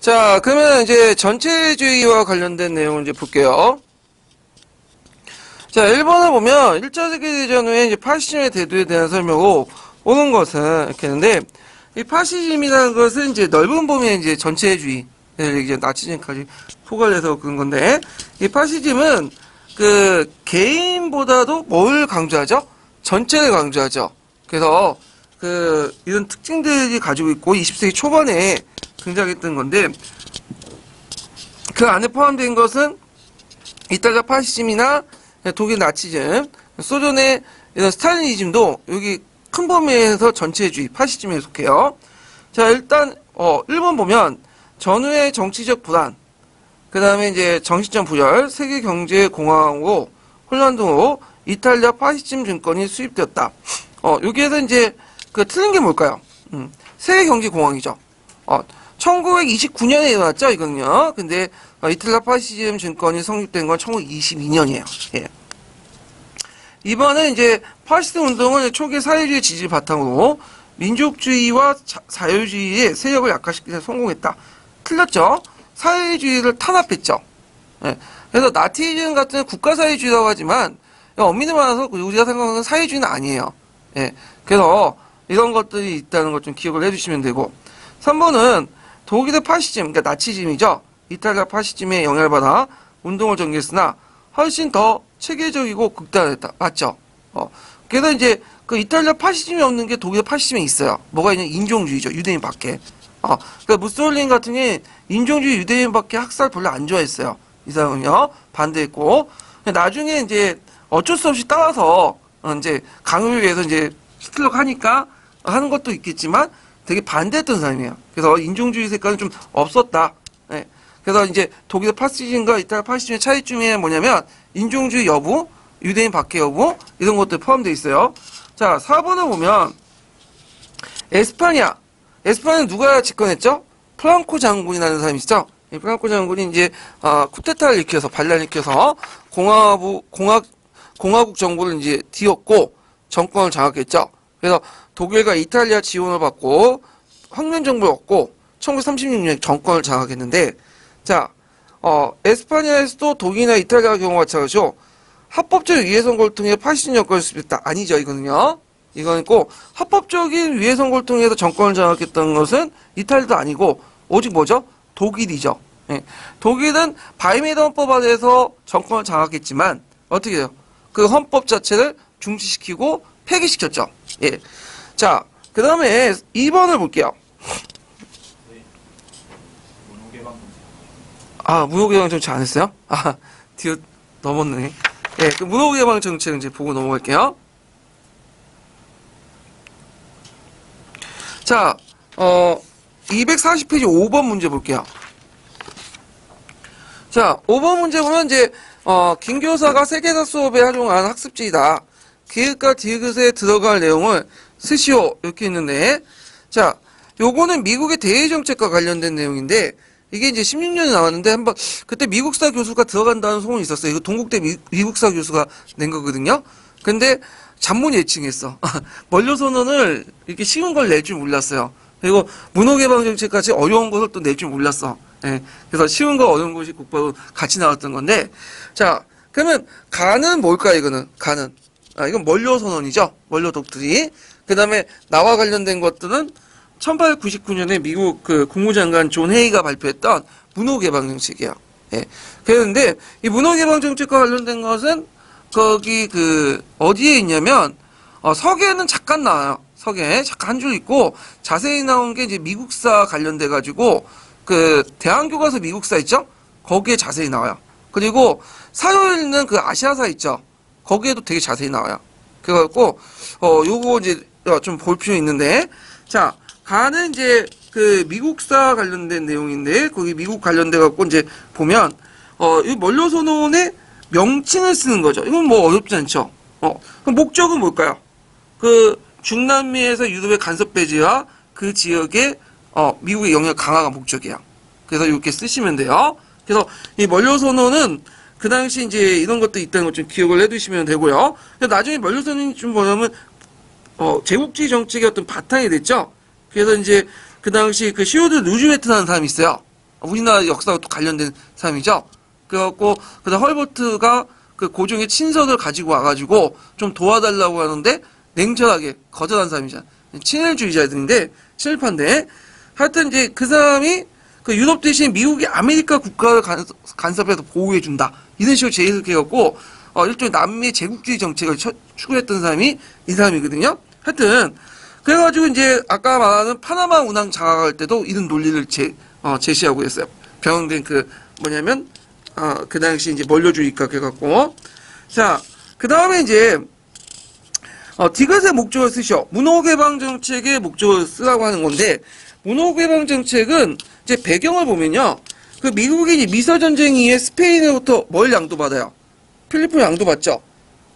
자, 그러면 이제 전체주의와 관련된 내용을 이제 볼게요. 자, 1번을 보면 1차 세계대전 후에 이제 파시즘의 대두에 대한 설명으로 오는 것은 이렇게 했는데, 이 파시즘이라는 것은 이제 넓은 범위의 이제 전체주의, 이제 나치즘까지 포괄해서 그런 건데, 이 파시즘은 그 개인보다도 뭘 강조하죠? 전체를 강조하죠. 그래서 그 이런 특징들이 가지고 있고 20세기 초반에 등장했던 건데, 그 안에 포함된 것은 이탈리아 파시즘이나 독일 나치즘, 소련의 이런 스탈리니즘도 여기 큰 범위에서 전체주의, 파시즘에 속해요. 자, 일단 1번 보면 전후의 정치적 불안, 그 다음에 이제 정신적 부열, 세계 경제 공황으로 혼란 등으로 이탈리아 파시즘 정권이 수립되었다. 여기에서 이제 그 틀린 게 뭘까요? 세계 경제 공황이죠. 1929년에 일어났죠, 이거는요. 근데 이탈리아 파시즘 정권이 성립된 건 1922년이에요. 예. 이번은 이제 파시즘 운동은 초기 사회주의 지지를 바탕으로 민족주의와 자유주의의 세력을 약화시키는 데 성공했다. 틀렸죠? 사회주의를 탄압했죠. 예. 그래서 나치즘 같은 국가사회주의라고 하지만 엄밀히 말해서 우리가 생각하는 사회주의는 아니에요. 예. 그래서 이런 것들이 있다는 걸 좀 기억을 해주시면 되고, 3번은 독일의 파시즘, 그러니까 나치즘이죠. 이탈리아 파시즘에 영향을 받아 운동을 전개했으나 훨씬 더 체계적이고 극단화했다. 맞죠? 그래서 이제 그 이탈리아 파시즘이 없는 게 독일 파시즘에 있어요. 뭐가 있냐? 인종주의죠. 유대인 밖에. 그러니까 무솔리니 같은 게 인종주의 유대인 밖에 학살 별로 안 좋아했어요. 이 사람은요. 반대했고. 나중에 이제 어쩔 수 없이 따라서 이제 강요에 의해서 이제 히틀러가 하니까 하는 것도 있겠지만 되게 반대했던 사람이에요. 그래서 인종주의 색깔은 좀 없었다. 네. 그래서 이제 독일 파시즘과 이탈리아 파시즘의 차이점이 뭐냐면 인종주의 여부, 유대인 박해 여부 이런 것들 포함되어 있어요. 자, 4번을 보면 에스파냐는 누가 집권했죠? 프랑코 장군이라는 사람이시죠? 이 프랑코 장군이 이제 쿠데타를 일으켜서 반란을 일으켜서 공화국 정부를 이제 뒤엎고 정권을 장악했죠. 그래서 독일과 이탈리아 지원을 받고 황면 정부를 얻고 1936년에 정권을 장악했는데, 자, 에스파냐에서도 독일이나 이탈리아 경우와 마찬가지로 합법적 위해 선거를 통해 파시즘 정권을 수립했다. 아니죠, 이거는요. 이거는 꼭 합법적인 위해 선거를 통해서 정권을 장악했던 것은 이탈리아도 아니고 오직 뭐죠? 독일이죠. 예. 독일은 바이메르 헌법 안에서 정권을 장악했지만 어떻게 해요? 그 헌법 자체를 중지시키고 폐기시켰죠. 예. 자, 그 다음에 2번을 볼게요. 무효개방 정책 안 했어요? 뒤로 넘었네. 예, 그 무효개방 정책 이제 보고 넘어갈게요. 자, 240페이지 5번 문제 볼게요. 자, 5번 문제 보면 이제, 김 교사가 세계사 수업에 활용한 학습지이다. 기획과 디귿에 들어갈 내용을 쓰시오. 이렇게 있는데, 자, 요거는 미국의 대외정책과 관련된 내용인데, 이게 이제 16년에 나왔는데, 그때 미국사 교수가 들어간다는 소문이 있었어요. 이거 동국대 미국사 교수가 낸 거거든요. 근데, 잔문 예칭했어. 원료선언을 이렇게 쉬운 걸 낼 줄 몰랐어요. 그리고 문호개방정책까지 어려운 것을 또 낼 줄 몰랐어. 예. 그래서 쉬운 거 어려운 것이 국바로 같이 나왔던 건데, 자, 그러면 가는 뭘까, 이거는? 가는. 이건 원료선언이죠. 원료 독트린. 그 다음에 나와 관련된 것들은 1899년에 미국 그 국무장관 존 헤이가 발표했던 문호개방정책이에요. 예. 그런데 이 문호개방정책과 관련된 것은 거기 어디에 있냐면, 서계는 잠깐 나와요. 서계. 잠깐 한 줄 있고, 자세히 나온 게 이제 미국사 관련돼가지고, 대한교과서 미국사 있죠? 거기에 자세히 나와요. 그리고 사료에 있는 아시아사 있죠? 거기에도 되게 자세히 나와요. 그래갖고, 요거 이제 좀 볼 필요 있는데, 자, 가는 이제 미국사 관련된 내용인데, 거기 미국 관련돼갖고 이제 보면, 이 원료선언의 명칭을 쓰는 거죠. 이건 뭐 어렵지 않죠. 그럼 목적은 뭘까요? 중남미에서 유럽의 간섭 배제와 그 지역에 미국의 영향 강화가 목적이야. 그래서 이렇게 쓰시면 돼요. 그래서 이 원료선언은 그 당시 이제 이런 것도 있다는 것 좀 기억을 해두시면 되고요. 나중에 원료선언이 좀 뭐냐면 제국주의 정책의 어떤 바탕이 됐죠. 그래서 이제 그 당시 시오드 루즈벨트라는 사람이 있어요. 우리나라 역사와 또 관련된 사람이죠. 그래갖고 그다음 헐버트가 그 고종의 친서를 가지고 와가지고 좀 도와달라고 하는데 냉철하게 거절한 사람이잖아. 친일주의자들인데 친일파인데 하여튼 이제 그 사람이 그 유럽 대신 미국이 아메리카 국가를 간섭해서 보호해준다 이런 식으로 제의해갖고 일종의 남미 제국주의 정책을 추구했던 사람이 이 사람이거든요. 하여튼 그래가지고 이제 아까 말하는 파나마 운항 장악할 때도 이런 논리를 제시하고 했어요. 병행된 그 뭐냐면 그 당시 이제 멀려주니까 그래갖고 자 그 다음에 이제 디귿의 목적을 쓰셔. 문호개방 정책의 목적을 쓰라고 하는 건데 문호개방 정책은 이제 배경을 보면요. 그 미국이 미서 전쟁 이후에 스페인으로부터 뭘 양도받아요? 필리핀 양도받죠.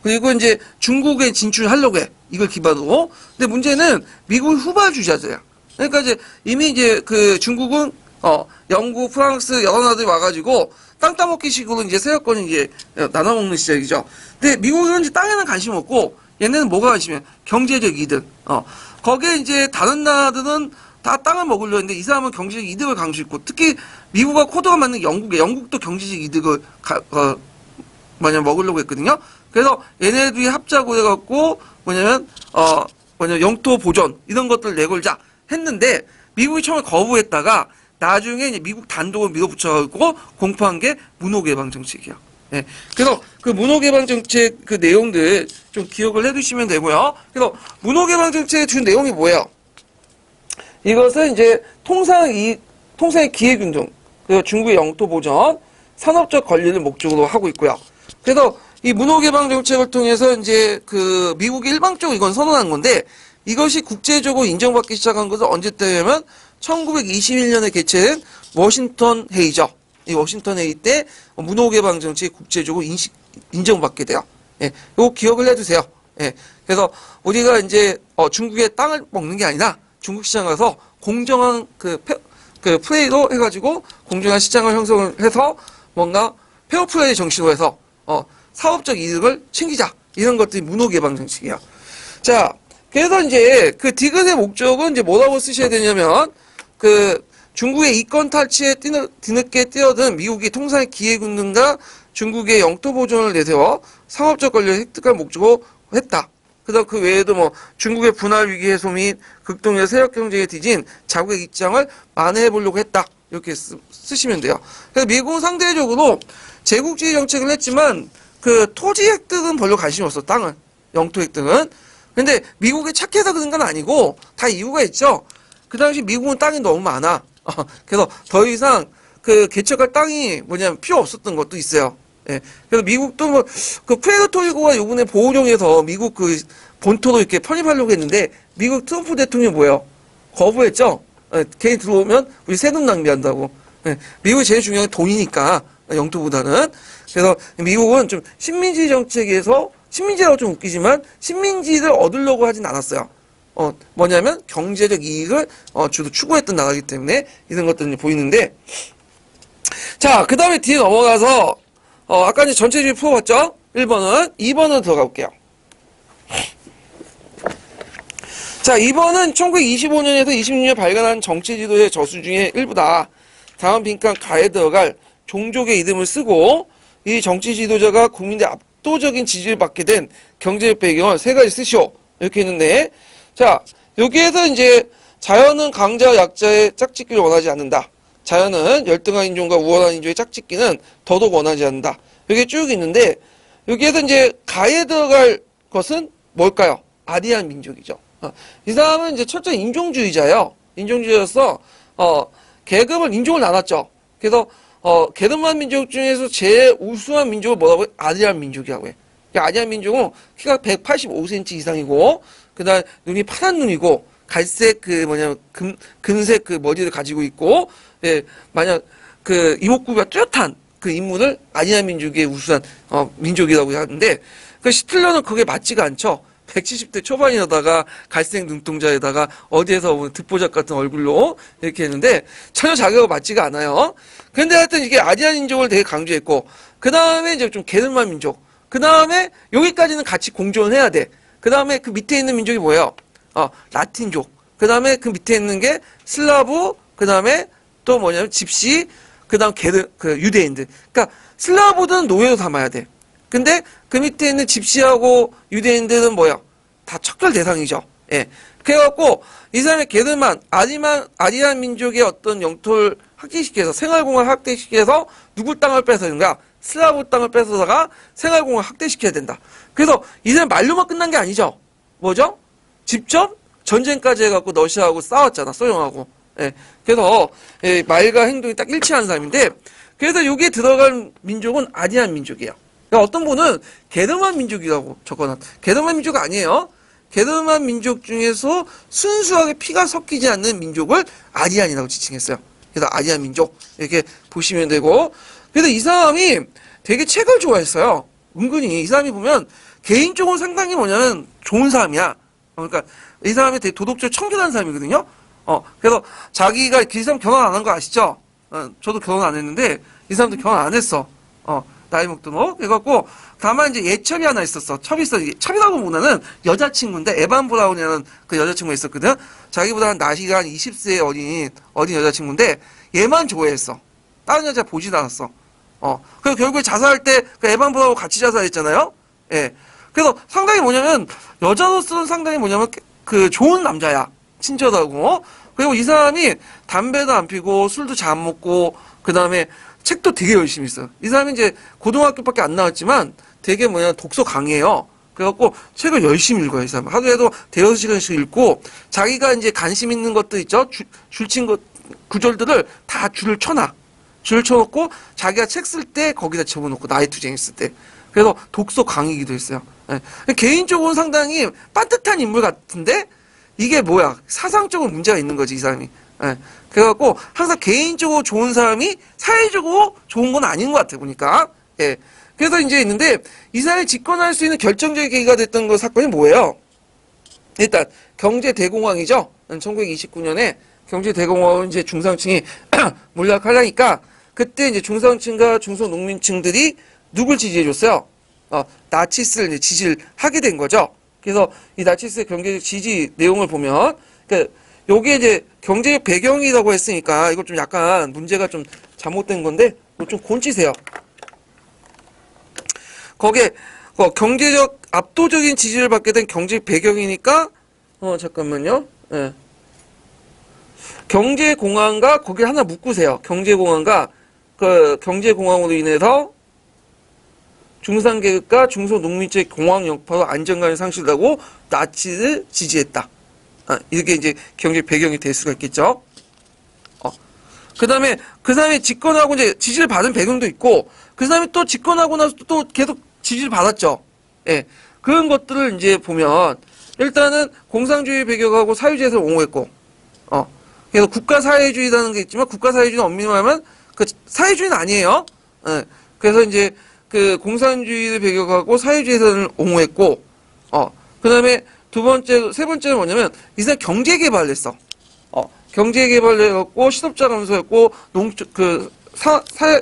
그리고 이제 중국에 진출하려고 해. 이걸 기반으로. 근데 문제는 미국이 후발주자잖아요. 그러니까 이제 이미 이제 그 중국은 영국, 프랑스 여러 나라들이 와가지고 땅 따먹기 식으로 이제 세력권을 이제 나눠먹는 시작이죠. 근데 미국은 이제 땅에는 관심 없고 얘네는 뭐가 관심이야? 경제적 이득. 거기에 이제 다른 나라들은 다 땅을 먹으려 했는데 이 사람은 경제적 이득을 강조했고 특히 미국과 코드가 맞는 영국도 경제적 이득을 먹으려고 했거든요. 그래서 얘네들이 합작을 해갖고 영토 보전 이런 것들을 내걸자 했는데 미국이 처음에 거부했다가 나중에 이제 미국 단독을 밀어붙여가지고 공포한 게 문호개방 정책이야. 예. 그래서 그 문호개방 정책 그 내용들 좀 기억을 해두시면 되고요. 그래서 문호개방 정책의 주 내용이 뭐예요? 이것은 이제 통상의 기획운동, 그리고 중국의 영토 보전, 산업적 권리를 목적으로 하고 있고요. 그래서 이 문호개방 정책을 통해서 이제 그 미국이 일방적으로 이건 선언한 건데 이것이 국제적으로 인정받기 시작한 것은 언제 때냐면 1921년에 개최된 워싱턴 회의죠. 이 워싱턴 회의 때 문호개방 정책이 국제적으로 인정받게 돼요. 예, 요거 기억을 해두세요. 예, 그래서 우리가 이제 중국의 땅을 먹는 게 아니라 중국 시장 가서 공정한 그 플레이로 해가지고 공정한 시장을 형성을 해서 뭔가 페어플레이 정신으로 해서 사업적 이득을 챙기자 이런 것들이 문호개방 정책이에요. 자, 그래서 이제 그 디귿의 목적은 이제 뭐라고 쓰셔야 되냐면 그 중국의 이권 탈취에 뒤늦게 뛰어든 미국이 통상의 기획운동과 중국의 영토 보존을 내세워 상업적 권리를 획득할 목적으로 했다. 그다음 그 외에도 뭐 중국의 분할 위기 해소 및 극동의 세력 경쟁에 뒤진 자국의 입장을 만회해 보려고 했다. 이렇게 쓰시면 돼요. 그래서 미국은 상대적으로 제국주의 정책을 했지만 그 토지 획득은 별로 관심이 없어. 땅은 영토 획득은. 근데 미국이 착해서 그런 건 아니고 다 이유가 있죠. 그 당시 미국은 땅이 너무 많아. 그래서 더 이상 그 개척할 땅이 필요 없었던 것도 있어요. 예. 그래서 미국도 뭐 그 푸에르토리코가 요번에 보호령에서 미국 그 본토로 이렇게 편입하려고 했는데 미국 트럼프 대통령이 뭐예요? 거부했죠. 예. 괜히 들어오면 우리 세금 낭비한다고. 예. 미국이 제일 중요한 게 돈이니까 영토보다는. 그래서 미국은 좀 식민지 정책에서 식민지라고 좀 웃기지만 식민지를 얻으려고 하진 않았어요. 뭐냐면 경제적 이익을 주로 추구했던 나라이기 때문에 이런 것들이 보이는데 자, 그 다음에 뒤에 넘어가서 아까 이제 전체주의 풀어봤죠? 1번은 2번으로 들어가 볼게요. 자, 2번은 1925년에서 26년에 발간한 정치지도의 저수 중에 일부다. 다음 빈칸 가에 들어갈 종족의 이름을 쓰고 이 정치 지도자가 국민의 압도적인 지지를 받게 된 경제적 배경을 세 가지 쓰시오. 이렇게 했는데 자, 여기에서 이제 자연은 강자와 약자의 짝짓기를 원하지 않는다. 자연은 열등한 인종과 우월한 인종의 짝짓기는 더더욱 원하지 않는다. 여기 쭉 있는데 여기에서 이제 가에 들어갈 것은 뭘까요? 아리안 민족이죠. 이 사람은 이제 철저히 인종주의자예요. 인종주의자로서 계급을 인종을 나눴죠. 그래서 게르만 민족 중에서 제일 우수한 민족을 뭐라고 해요? 아리안 민족이라고 해. 아리안 민족은 키가 185cm 이상이고 그다음 눈이 파란 눈이고 갈색 금색 그 머리를 가지고 있고 예, 만약 그 이목구비가 뚜렷한 그 인물을 아리안 민족의 우수한 민족이라고 하는데 그 히틀러는 그게 맞지가 않죠. 170대 초반이다가 갈색 눈동자에다가 어디에서 듣보잡 같은 얼굴로 이렇게 했는데 전혀 자기가 맞지가 않아요. 근데 하여튼 이게 아리안 민족을 되게 강조했고 그 다음에 이제 좀 게르만 민족 그 다음에 여기까지는 같이 공존을 해야 돼. 그 다음에 그 밑에 있는 민족이 뭐예요? 라틴족. 그 다음에 그 밑에 있는 게 슬라브 그 다음에 또 뭐냐면 집시, 그 다음 유대인들. 그러니까 슬라브들은 노예로 삼아야 돼. 근데 그 밑에 있는 집시하고 유대인들은 뭐야? 다 척결 대상이죠. 예. 그래갖고 이 사람의 게르만, 아리안 민족의 어떤 영토를 확대시켜서 생활공을 확대시켜서 누구 땅을 뺏어는가? 슬라브 땅을 뺏어다가 생활공을 확대시켜야 된다. 그래서 이 사람 말로만 끝난 게 아니죠. 뭐죠? 직접 전쟁까지 해갖고 러시아하고 싸웠잖아, 소련하고. 예. 그래서 예, 말과 행동이 딱 일치하는 사람인데, 그래서 여기에 들어갈 민족은 아리안 민족이에요. 그러니까 어떤 분은 게르만 민족이라고 적어놨. 게르만 민족 아니에요. 게르만 민족 중에서 순수하게 피가 섞이지 않는 민족을 아리안이라고 지칭했어요. 그래서 아리안 민족 이렇게 보시면 되고, 그래서 이 사람이 되게 책을 좋아했어요. 은근히 이 사람이 보면 개인적으로 상당히 뭐냐면 좋은 사람이야. 그러니까 이 사람이 되게 도덕적으로 청결한 사람이거든요. 그래서 자기가 이 사람 결혼 안 한 거 아시죠? 저도 결혼 안 했는데 이 사람도 결혼 안 했어. 나이 먹도록. 그래갖고 다만 이제 예첩이 하나 있었어. 첩이 있어. 첩이라고 보다는 여자친구인데 에반 브라운이라는 그 여자친구가 있었거든. 자기보다 나이가 한 20세 어린 여자친구인데 얘만 좋아했어. 다른 여자 보지도 않았어. 그래서 결국에 자살할 때 그 에반 브라운 같이 자살했잖아요. 예. 그래서 상당히 뭐냐면 여자로서는 상당히 뭐냐면 그 좋은 남자야. 친절하고. 그리고 이 사람이 담배도 안 피고 술도 잘 안 먹고 그 다음에 책도 되게 열심히 써요. 이 사람이 이제 고등학교밖에 안 나왔지만 되게 독서 강해요. 그래갖고 책을 열심히 읽어요, 이 사람. 하루에도 대여섯 시간씩 읽고 자기가 이제 관심 있는 것들 있죠? 줄친 것, 구절들을 다 줄을 쳐놔. 줄을 쳐놓고 자기가 책 쓸 때 거기다 적어놓고 나이 투쟁 했을 때. 그래서 독서 강의기도 했어요. 예. 개인적으로 상당히 빤듯한 인물 같은데 이게 뭐야? 사상적으로 문제가 있는 거지, 이 사람이. 예. 그래갖고 항상 개인적으로 좋은 사람이 사회적으로 좋은 건 아닌 것 같아, 보니까. 예. 그래서 이제 있는데 이 사람이 집권할 수 있는 결정적인 계기가 됐던 그 사건이 뭐예요? 일단 경제 대공황이죠. 1929년에 경제 대공황은 이제 중상층이 몰락하려니까 그때 이제 중상층과 중소농민층들이 누굴 지지해줬어요? 나치스를 이제 지지를 하게 된 거죠. 그래서 이 나치스의 경제적 지지 내용을 보면, 그러니까 요게 이제 경제적 배경이라고 했으니까 이거 좀 약간 문제가 좀 잘못된 건데, 이거 좀 곤치세요. 거기에 경제적 압도적인 지지를 받게 된 경제적 배경이니까, 잠깐만요. 예. 경제공황과 거기 하나 묶으세요. 경제공황과 그 경제공황으로 인해서 중산계급과 중소농민층의 공황 여파로 안정감이 상실하고 나치를 지지했다. 이렇게 이제 경제 배경이 될 수가 있겠죠. 그 다음에 그 사람이 집권하고 이제 지지를 받은 배경도 있고, 그 사람이 또 집권하고 나서 또 계속 지지를 받았죠. 예. 그런 것들을 이제 보면, 일단은 공산주의 배경하고 사회주의에서 옹호했고, 그래서 국가사회주의라는 게 있지만, 국가사회주의는 엄밀히 말하면, 그 사회주의는 아니에요. 예. 그래서 이제 그 공산주의를 배경하고 사회주의에서는 옹호했고, 그 다음에 세 번째는 뭐냐면, 이 사람 경제개발을 했어. 경제개발을 해갖고, 실업자 감소했고,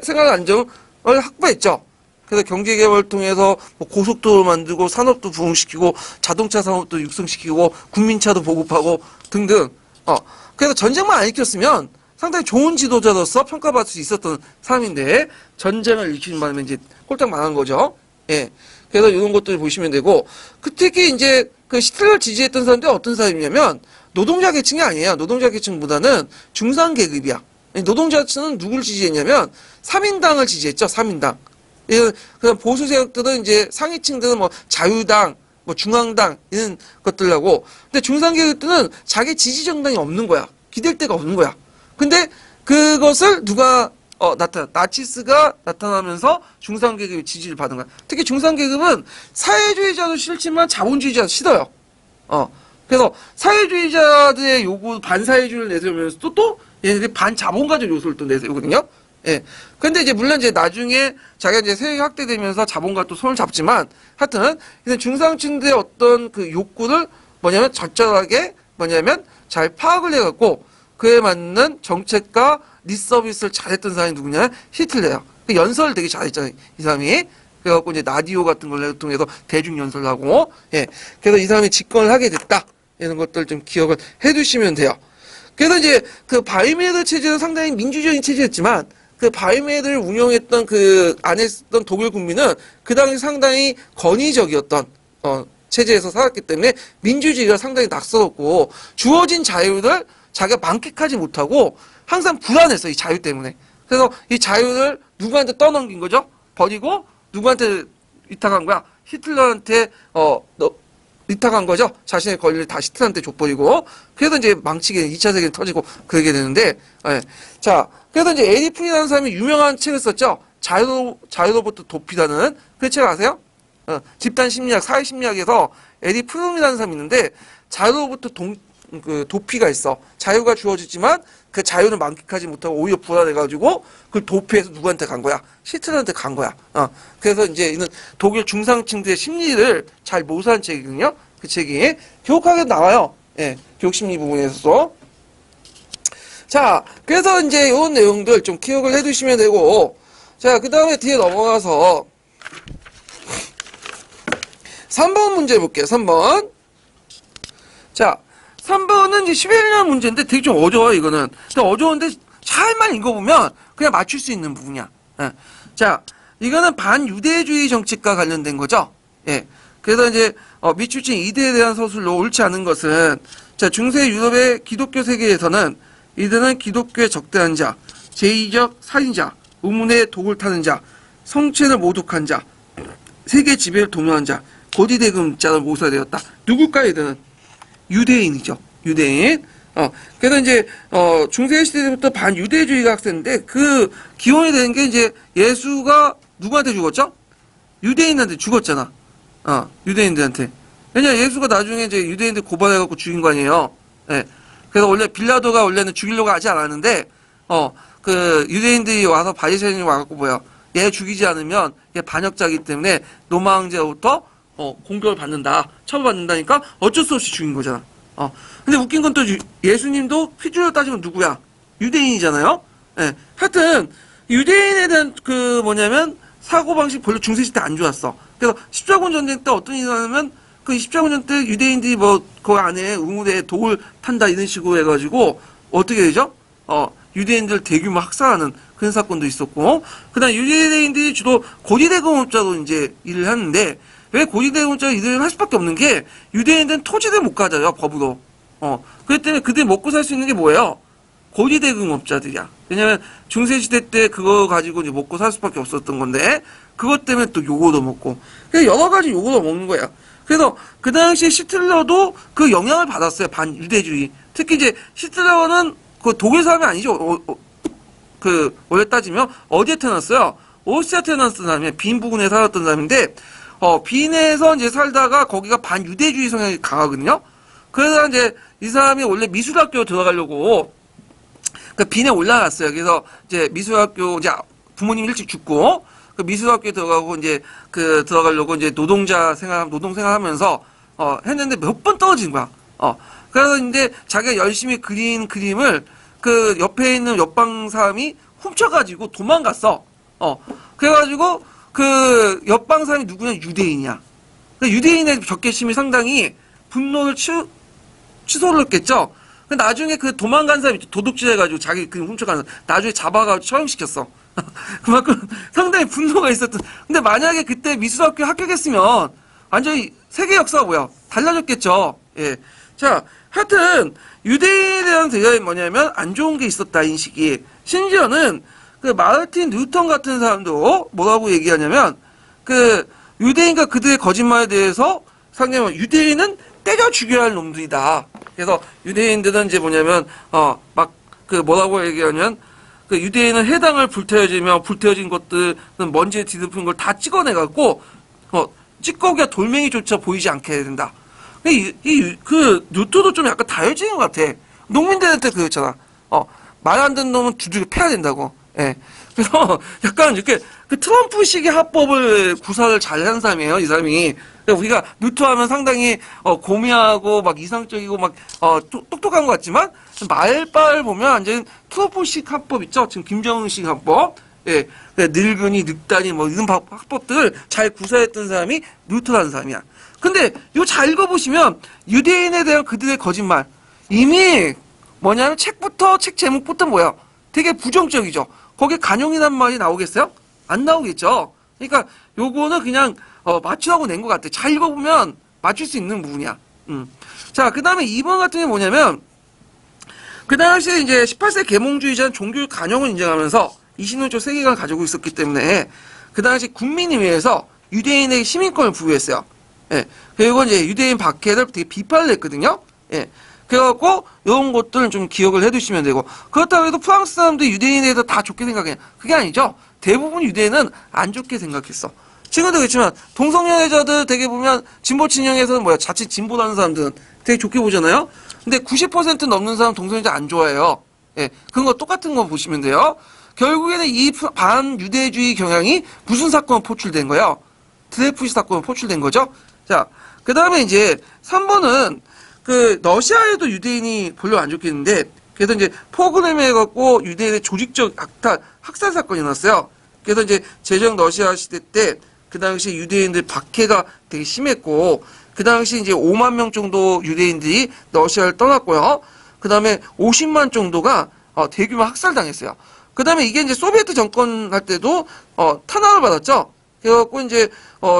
생활 안정을 확보했죠. 그래서 경제개발을 통해서 뭐 고속도로 만들고, 산업도 부흥시키고, 자동차 산업도 육성시키고, 국민차도 보급하고, 등등. 그래서 전쟁만 안 일으켰으면 상당히 좋은 지도자로서 평가받을 수 있었던 사람인데, 전쟁을 일으키는 바람에 이제 꼴딱 망한 거죠. 예. 그래서 이런 것들을 보시면 되고, 특히 이제 그 히틀러를 지지했던 사람들이 어떤 사람이냐면, 노동자 계층이 아니에요. 노동자 계층보다는 중산계급이야. 노동자층은 누굴 지지했냐면, 3인당을 지지했죠. 3인당. 그다음 보수 세력들은 이제 상위층들은 뭐 자유당, 뭐 중앙당 이런 것들하고, 근데 중산계급들은 자기 지지 정당이 없는 거야. 기댈 데가 없는 거야. 근데 그것을 누가 나치스가 나타나면서 중산계급이 지지를 받은 거야. 특히 중산계급은 사회주의자도 싫지만 자본주의자도 싫어요. 그래서 사회주의자들의 요구 반사회주의를 내세우면서 또 얘네들이 반자본가적 요소를 또 내세우거든요. 예. 근데 이제 물론 이제 나중에 자기가 이제 세력이 확대되면서 자본가 또 손을 잡지만, 하여튼 중상층들의 어떤 그 욕구를 뭐냐면 적절하게 잘 파악을 해갖고 그에 맞는 정책과 리서비스를 잘했던 사람이 누구냐? 히틀러예요. 그 연설을 되게 잘했잖아요, 이 사람이. 그래갖고 이제 라디오 같은 걸 통해서 대중 연설을 하고, 예. 그래서 이 사람이 집권을 하게 됐다. 이런 것들 좀 기억을 해두시면 돼요. 그래서 이제 그 바이메르 체제는 상당히 민주적인 체제였지만 그 바이메르를 운영했던 그 안에 있던 독일 국민은 그 당시 상당히 권위적이었던 체제에서 살았기 때문에 민주주의가 상당히 낯설었고 주어진 자유를 자기가 만끽하지 못하고 항상 불안했어, 이 자유 때문에. 그래서 이 자유를 누구한테 떠넘긴 거죠? 버리고 누구한테 위탁한 거야? 히틀러한테 위탁한 거죠. 자신의 권리를 다 히틀러한테 줘버리고. 그래서 이제 망치게 2차 세계는 터지고 그러게 되는데, 예. 자, 그래서 이제 에리 프리라는 사람이 유명한 책을 썼죠. 자유로부터 도피라는 그 책 아세요? 집단 심리학, 사회 심리학에서 에리 프룸이라는 사람이 있는데 자유로부터 도피가 있어. 자유가 주어지지만 그 자유를 만끽하지 못하고 오히려 불안해가지고 그걸 도피해서 누구한테 간 거야? 히틀러한테 간 거야. 그래서 이제 이는 독일 중상층들의 심리를 잘 묘사한 책이거든요. 그 책이 교육학에 나와요. 예, 교육심리 부분에서. 자, 그래서 이제 이런 내용들 좀 기억을 해두시면 되고, 자, 그 다음에 뒤에 넘어가서 3번 문제 볼게요. 3번. 자, 3번은 이제 11년 문제인데 되게 좀 어려워요, 이거는. 어려운데 잘만 읽어보면 그냥 맞출 수 있는 부분이야. 예. 자, 이거는 반유대주의 정책과 관련된 거죠. 예. 그래서 이제, 미추친 이대에 대한 서술로 옳지 않은 것은, 자, 중세 유럽의 기독교 세계에서는 이들은 기독교에 적대한 자, 제의적 살인자, 의문의 독을 타는 자, 성체를 모독한 자, 세계 지배를 독려한 자, 고디대금자로 모사되었다. 누굴까요, 이들은? 유대인이죠. 유대인. 그래서 이제, 중세 시대부터 반유대주의가 학생인데, 그 기원이 되는 게 이제 예수가 누구한테 죽었죠? 유대인한테 죽었잖아. 유대인들한테. 왜냐, 예수가 나중에 이제 유대인들 고발해갖고 죽인 거 아니에요. 예. 그래서 원래 빌라도가 원래는 죽이려고 하지 않았는데, 그 유대인들이 와서 바리새인이 와갖고 뭐야. 얘 죽이지 않으면 얘 반역자이기 때문에 로마 황제로부터 공격을 받는다. 처벌받는다니까 어쩔 수 없이 죽인 거잖아. 근데 웃긴 건 또 예수님도 휘줄로 따지면 누구야? 유대인이잖아요? 예. 하여튼, 유대인에 대한 그 뭐냐면 사고방식 별로 중세시대 안 좋았어. 그래서 십자군 전쟁 때 어떤 일이 나냐면 그 십자군 전쟁 때 유대인들이 뭐 그 안에 우물에 독을 탄다 이런 식으로 해가지고 어떻게 되죠? 유대인들 대규모 학살하는 그런 사건도 있었고, 그 다음 유대인들이 주로 고지대금업자로 이제 일을 하는데, 왜 고지대금업자로 일을 할 수밖에 없는 게, 유대인들은 토지를 못 가져요, 법으로. 그렇기 때문에 그들이 먹고 살 수 있는 게 뭐예요? 고지대금업자들이야. 왜냐면 중세시대 때 그거 가지고 이제 먹고 살 수밖에 없었던 건데, 그것 때문에 또 요거도 먹고, 그래서 여러 가지 요거도 먹는 거야. 그래서 그 당시에 히틀러도 그 영향을 받았어요, 반유대주의. 특히 이제 히틀러는 그 독일 사람이 아니죠. 그 원래 따지면 어디에 태어났어요? 오스트리아 태어났던 사람이에요. 빈 부근에 살았던 사람인데 빈에서 이제 살다가 거기가 반유대주의 성향이 강하거든요. 그래서 이제 이 사람이 원래 미술학교 들어가려고 그 빈에 올라갔어요. 그래서 이제 미술학교 이제 부모님 일찍 죽고 그 미술학교에 들어가고 이제 그 들어가려고 이제 노동 생활하면서 했는데 몇 번 떨어진 거야. 그래서 이제 자기가 열심히 그린 그림을 그 옆에 있는 옆방 사람이 훔쳐가지고 도망갔어. 그래가지고 그 옆방 사람이 누구냐? 유대인이야. 유대인의 적개심이 상당히 분노를 취소를 했겠죠. 나중에 그 도망간 사람이 도둑질 해가지고 자기 그림 훔쳐가는 나중에 잡아가지고 처형시켰어. 그만큼 상당히 분노가 있었던. 근데 만약에 그때 미술학교 합격했으면 완전히 세계 역사가 뭐야? 달라졌겠죠. 예. 자, 하여튼 유대인에 대한 대결이 뭐냐면 안 좋은 게 있었다 인식이. 심지어는 그 마르틴 루터 같은 사람도 뭐라고 얘기하냐면 그 유대인과 그들의 거짓말에 대해서 상대방 유대인은 때려 죽여야 할 놈들이다. 그래서 유대인들은 이제 뭐냐면 막 그 뭐라고 얘기하냐면 그 유대인은 해당을 불태워지며 불태워진 것들은 먼지에 뒤덮인 걸 다 찍어내갖고 찌꺼기와 돌멩이조차 보이지 않게 해야 된다. 그 루터도 좀 약간 다혈질인 것 같아. 농민들한테 그랬잖아. 말 안 듣는 놈은 두들겨 패야 된다고. 예. 그래서 약간 이렇게 그 트럼프식의 합법을 구사를 잘 하는 사람이에요, 이 사람이. 그러니까 우리가 루터 하면 상당히 고미하고 막 이상적이고 막 똑똑한 것 같지만 말빨 보면 완전 트럼프식 합법 있죠. 지금 김정은식 합법. 예. 늙은이, 늙다니 뭐 이런 합법들을 잘 구사했던 사람이 루터라는 사람이야. 근데 이거 잘 읽어보시면 유대인에 대한 그들의 거짓말 이미 뭐냐면 책 제목부터 뭐야? 되게 부정적이죠. 거기에 간용이란 말이 나오겠어요? 안 나오겠죠. 그러니까 요거는 그냥 맞추라고 낸 것 같아. 잘 읽어보면 맞출 수 있는 부분이야. 자, 그 다음에 2번 같은 게 뭐냐면 그 당시에 이제 18세 계몽주의자는 종교 간용을 인정하면서 이신론적 세계관을 가지고 있었기 때문에 그 당시 국민의회에서 유대인에게 시민권을 부여했어요. 예. 그리고 이제 유대인 박해를 되게 비판을 했거든요. 예. 그래갖고 이런 것들은 좀 기억을 해두시면 되고 그렇다고 해도 프랑스 사람들이 유대인에 대해서 다 좋게 생각해. 그게 아니죠. 대부분 유대인은 안 좋게 생각했어. 지금도 그렇지만 동성애자들 되게 보면 진보 진영에서는 뭐야 자칫 진보라는 사람들은 되게 좋게 보잖아요. 근데 90% 넘는 사람 동성애자 안 좋아해요. 예, 그런 거 똑같은 거 보시면 돼요. 결국에는 이 반유대주의 경향이 무슨 사건으로 포출된 거예요? 드레푸시 사건으로 포출된 거죠. 자, 그 다음에 이제 3번은 그 러시아에도 유대인이 별로 안 좋겠는데 그래서 이제 포그램에 갖고 유대인의 조직적 학살 사건이 났어요. 그래서 이제 제정 러시아 시대 때 그 당시 유대인들 박해가 되게 심했고 그 당시 이제 5만 명 정도 유대인들이 러시아를 떠났고요. 그 다음에 50만 정도가 대규모 학살당했어요. 그 다음에 이게 이제 소비에트 정권 할 때도 탄압을 받았죠. 그래갖고 이제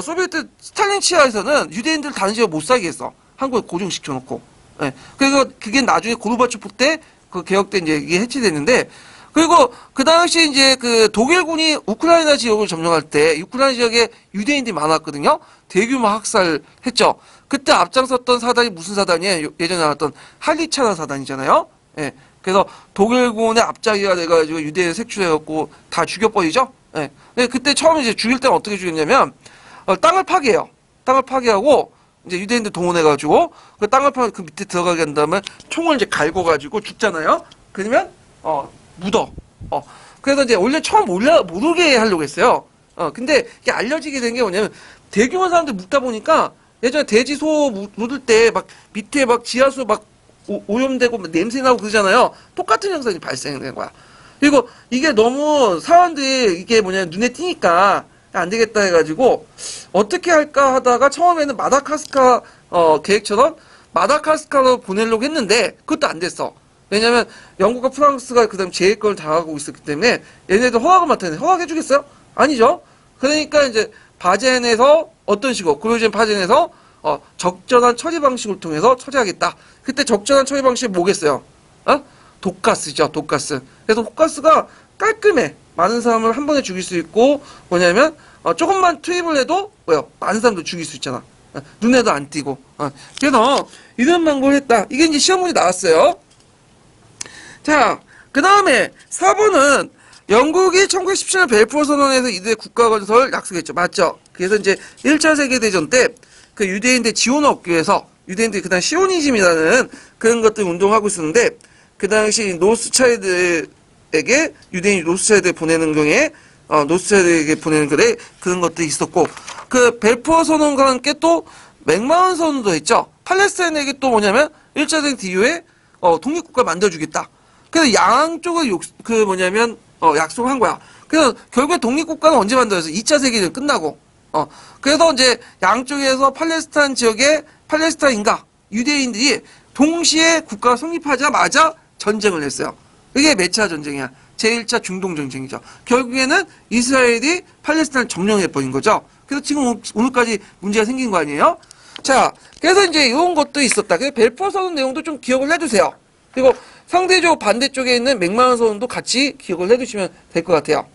소비에트 스탈린 치하에서는 유대인들 단지에 못 살게 했어. 한국에 고정시켜놓고. 예. 그래서 그게 나중에 고르바초프 때 그 개혁 때 이제 이게 해체됐는데 그리고 그 당시 이제 그 독일군이 우크라이나 지역을 점령할 때 우크라이나 지역에 유대인들이 많았거든요. 대규모 학살했죠. 그때 앞장섰던 사단이 무슨 사단이에요? 예전에 나왔던 할리차나 사단이잖아요. 예. 그래서 독일군의 앞자기가 돼가지고 유대인 색출해갖고 다 죽여버리죠. 예. 근데 그때 처음에 이제 죽일 때는 어떻게 죽였냐면 땅을 파괴해요. 땅을 파괴하고 이제 유대인들 동원해가지고 그 땅을 그 밑에 들어가게 한 다음에 총을 이제 갈고가지고 죽잖아요. 그러면 묻어. 그래서 이제 원래 처음 모르게 하려고 했어요. 근데 이게 알려지게 된 게 뭐냐면 대규모 사람들 묻다 보니까 예전에 돼지 소 묻을 때 막 밑에 막 지하수 막 오염되고 냄새 나고 그러잖아요. 똑같은 현상이 발생된 거야. 그리고 이게 너무 사람들이 이게 뭐냐 눈에 띄니까 안 되겠다 해가지고 어떻게 할까 하다가 처음에는 마다카스카 계획처럼 마다카스카로 보내려고 했는데 그것도 안 됐어. 왜냐면 영국과 프랑스가 그다음 제해권을 당하고 있었기 때문에 얘네들 허락을 맡았는데 허락해주겠어요? 아니죠. 그러니까 이제 바젠에서 어떤 식으로 그로이젠 바젠에서 적절한 처리 방식을 통해서 처리하겠다. 그때 적절한 처리 방식이 뭐겠어요? 독가스죠, 독가스. 그래서 독가스가 깔끔해. 많은 사람을 한 번에 죽일 수 있고 뭐냐면 조금만 투입을 해도 많은 사람들 죽일 수 있잖아. 눈에도 안 띄고. 그래서 이런 방법을 했다. 이게 이제 시험문이 나왔어요. 자, 그 다음에 4번은 영국이 1917년 벨포어 선언에서 이들의 국가 건설 약속했죠. 맞죠? 그래서 이제 1차 세계대전 때 그 유대인들 지원을 얻기 위해서 유대인들이 그 당시 시오니즘이라는 그런 것들 운동하고 있었는데 그 당시 노스차일드에게 유대인 노스차일드에 보내는 경우에 노스차일드에게 보내는 글에 그런 것들이 있었고 그 벨포어 선언과 함께 또 맥마운 선언도 했죠. 팔레스타인에게 또 뭐냐면 1차 대전 이후에 독립국가 만들어주겠다. 그래서 양쪽을 약속한 거야. 그래서 결국에 독립국가는 언제 만들어졌어? 2차 세계대전 끝나고. 그래서 이제 양쪽에서 팔레스타인 지역에 팔레스타인과 유대인들이 동시에 국가가 성립하자마자 전쟁을 했어요. 이게 몇 차 전쟁이야? 제1차 중동 전쟁이죠. 결국에는 이스라엘이 팔레스타인을 점령해버린 거죠. 그래서 지금 오늘까지 문제가 생긴 거 아니에요? 자, 그래서 이제 이런 것도 있었다. 그래서 벨포어 선언 내용도 좀 기억을 해두세요. 그리고 상대적 반대쪽에 있는 맥마운 선언도 같이 기억을 해두시면 될 것 같아요.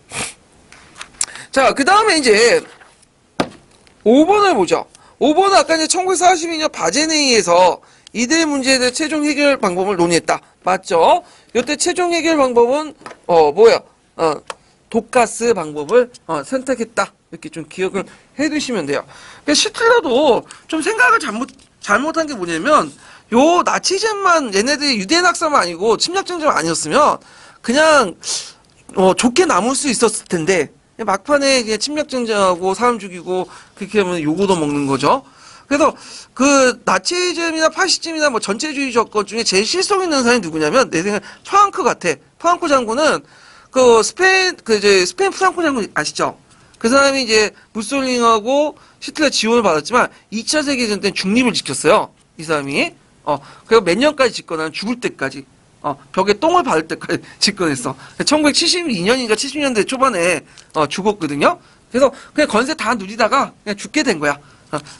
자, 그 다음에 이제 5번을 보죠. 5번은 아까 이제 1942년 바제네이에서 이들 문제에 대해 최종 해결 방법을 논의했다. 맞죠? 이때 최종 해결 방법은 독가스 방법을 선택했다. 이렇게 좀 기억을 해두시면 돼요. 그러니까 시틀러도 좀 생각을 잘못한 게 뭐냐면 요 나치즘만 얘네들이 유대인 학살만 아니고 침략전쟁 아니었으면 그냥 좋게 남을 수 있었을 텐데 막판에 그냥 침략전쟁하고 사람 죽이고 그렇게 하면 요거도 먹는 거죠. 그래서 그 나치즘이나 파시즘이나 뭐 전체주의 정권 중에 제일 실속 있는 사람이 누구냐면 내 생각에 프랑크 같아. 프랑코 장군은 그 스페인 프랑코 장군 아시죠? 그 사람이 이제 무솔링하고 히틀러 지원을 받았지만 2차 세계대전 때는 중립을 지켰어요. 이 사람이. 그리고 몇 년까지 집권하는 죽을 때까지. 벽에 똥을 바를 때까지 집권했어. 1972년인가 70년대 초반에 죽었거든요. 그래서 그냥 건세 다 누리다가 그냥 죽게 된 거야.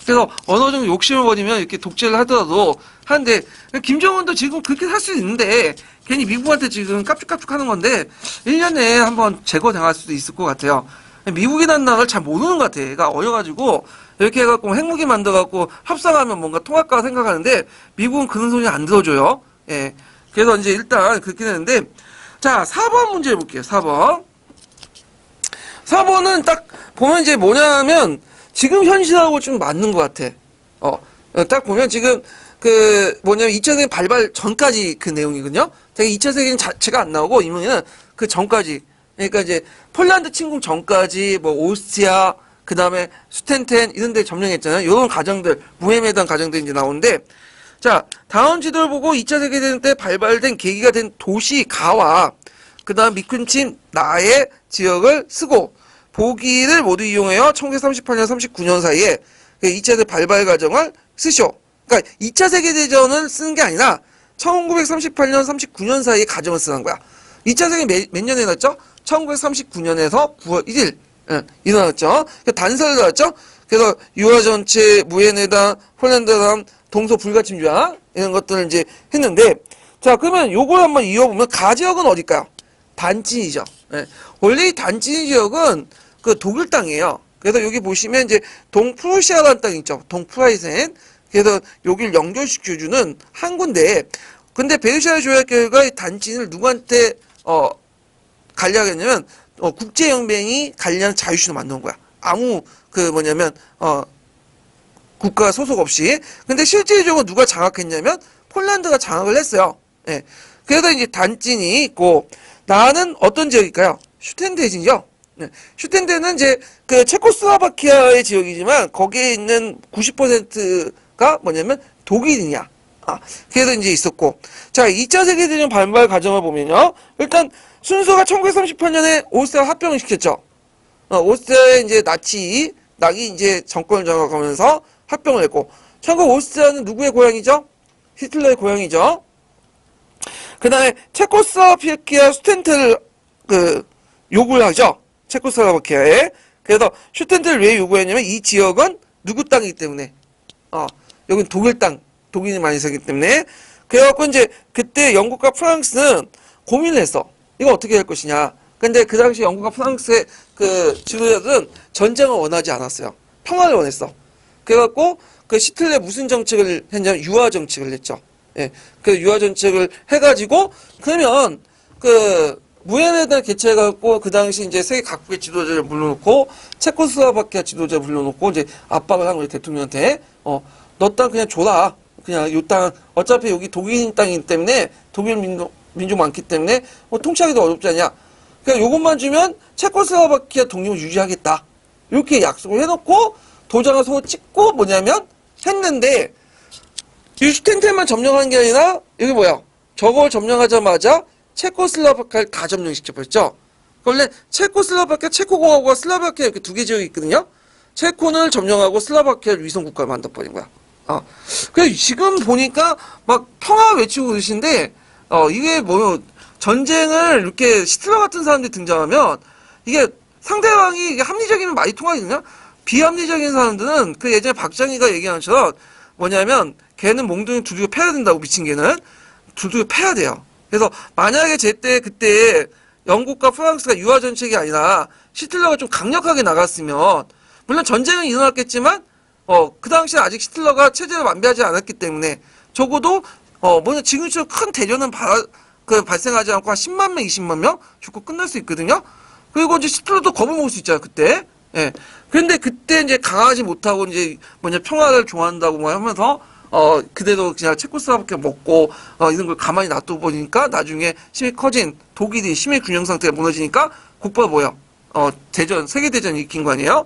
그래서 어느 정도 욕심을 버리면 이렇게 독재를 하더라도 하는데, 김정은도 지금 그렇게 살 수 있는데 괜히 미국한테 지금 깝죽깝죽 하는 건데 1년 내에 한번 제거당할 수도 있을 것 같아요. 미국이라는 나라를 잘 모르는 것 같아. 얘가 어려가지고 이렇게 해갖고 핵무기 만들어갖고 협상하면 뭔가 통할까 생각하는데 미국은 그런 소리 안 들어줘요. 예. 그래서 이제 일단 그렇게 되는데, 자, 4번 문제 볼게요. 4번. 4번은 딱 보면 이제 뭐냐면 지금 현실하고 좀 맞는 것 같아. 딱 보면 지금 그 뭐냐면 2차 세계 발발 전까지 그 내용이거든요. 되게 2차 세계는 자체가 안 나오고 이문에는 그 전까지. 그러니까 이제 폴란드 침공 전까지 뭐 오스트리아 그 다음에 수텐텐 이런 데 점령했잖아요. 이런 가정들, 무해에 대한 가정들이 이제 나오는데, 자, 다음 지도를 보고 2차 세계대전 때 발발된 계기가 된 도시 가와 그 다음 미군침 나의 지역을 쓰고 보기를 모두 이용하여 1938년 39년 사이에 2차 세계 발발 과정을 쓰시오. 그러니까 2차 세계대전을 쓰는 게 아니라 1938년 39년 사이에 가정을 쓰는 거야. 2차 세계 몇 년에 났죠? 1939년에서 9월 1일 일어났죠. 단서를 나왔죠. 그래서 유화 전체, 무해네단, 폴란드단, 동서 불가침주화 이런 것들을 이제 했는데, 자, 그러면 요걸 한번 이어보면 가지역은 어딜까요? 단진이죠. 예. 원래 이 단진 지역은 그 독일 땅이에요. 그래서 여기 보시면 이제 동프루시아라는 땅 있죠. 동프라이센. 그래서 여길 연결시켜주는 한 군데. 근데 베르사유 조약 결과 이 단진을 누구한테 관리하겠냐면 국제연맹이 관리하는 자유시로 만든 거야. 아무 그 뭐냐면 국가 소속 없이. 근데 실질적으로 누가 장악했냐면 폴란드가 장악을 했어요. 예. 그래서 이제 단진이 있고, 나는 어떤 지역일까요? 슈텐덴이죠. 네. 슈텐덴은 이제 그 체코슬로바키아의 지역이지만 거기에 있는 90%가 뭐냐면 독일이냐. 그래서 이제 있었고, 자, 2차 세계대전 발발 과정을 보면요. 일단 순서가 1938년에 오스트리아 합병을 시켰죠. 오스트리아의 이제 낙이 이제 정권을 장악하면서 합병을 했고, 참고 오스트리아는 누구의 고향이죠? 히틀러의 고향이죠. 그 다음에 체코슬로바키아 수텐트를 요구를 하죠. 체코슬로바키아에. 그래서 슈텐트를 왜 요구했냐면 이 지역은 누구 땅이기 때문에, 여긴 독일 땅, 독일이 많이 살기 때문에. 그래갖고 이제 그때 영국과 프랑스는 고민을 했어. 이거 어떻게 할 것이냐. 근데 그 당시 영국과 프랑스의 그 지도자들은 전쟁을 원하지 않았어요. 평화를 원했어. 그래갖고 그 시틀레 무슨 정책을 했냐면 유화 정책을 했죠. 예. 그 유화 정책을 해가지고, 그러면 그 무해네단 개최해갖고 그 당시 이제 세계 각국의 지도자를 불러놓고 체코슬로바키아 지도자를 불러놓고 이제 압박을 한 거예요. 대통령한테. 너 땅 그냥 줘라. 그냥 요 땅 어차피 여기 독일 땅이기 때문에 독일 민족 많기 때문에 통치하기도 어렵지 않냐. 그러니까 요것만 주면 체코슬로바키아 독립을 유지하겠다. 이렇게 약속을 해놓고 도장을 서로 찍고 뭐냐면 했는데, 이 슈텐텐만 점령한 게 아니라 여기 뭐야? 저걸 점령하자마자 체코슬로바키아를 다 점령시켜버렸죠. 원래 체코슬로바키아, 체코공화국과 슬로바키아 이렇게 두 개 지역이 있거든요. 체코를 점령하고 슬로바키아를 위성국가를 만들어버린 거야. 그래서 지금 보니까 막 평화 외치고 그러시는데, 이게 뭐, 전쟁을 이렇게 히틀러 같은 사람들이 등장하면, 이게 상대방이 이게 합리적이면 많이 통하거든요? 비합리적인 사람들은 그 예전에 박정희가 얘기한 것처럼 뭐냐면, 걔는 몽둥이 두들겨 패야 된다고, 미친 걔는. 두들겨 패야 돼요. 그래서 만약에 그때 영국과 프랑스가 유화 정책이 아니라 히틀러가 좀 강력하게 나갔으면, 물론 전쟁은 일어났겠지만, 그 당시에 아직 히틀러가 체제를 완비하지 않았기 때문에, 적어도, 지금처럼 큰 대전은 발생하지 않고 한 10만 명, 20만 명 죽고 끝날 수 있거든요? 그리고 이제 히틀러도 겁을 먹을 수 있잖아요, 그때. 예. 그런데 그때 이제 강하지 못하고 이제 평화를 좋아한다고 뭐 하면서, 그대로 그냥 체코슬로바키아 먹고, 이런 걸 가만히 놔두고 보니까 나중에 힘이 커진 독일이 힘의 균형 상태가 무너지니까 곧바로 뭐예요? 세계대전이 일으킨 거 아니에요?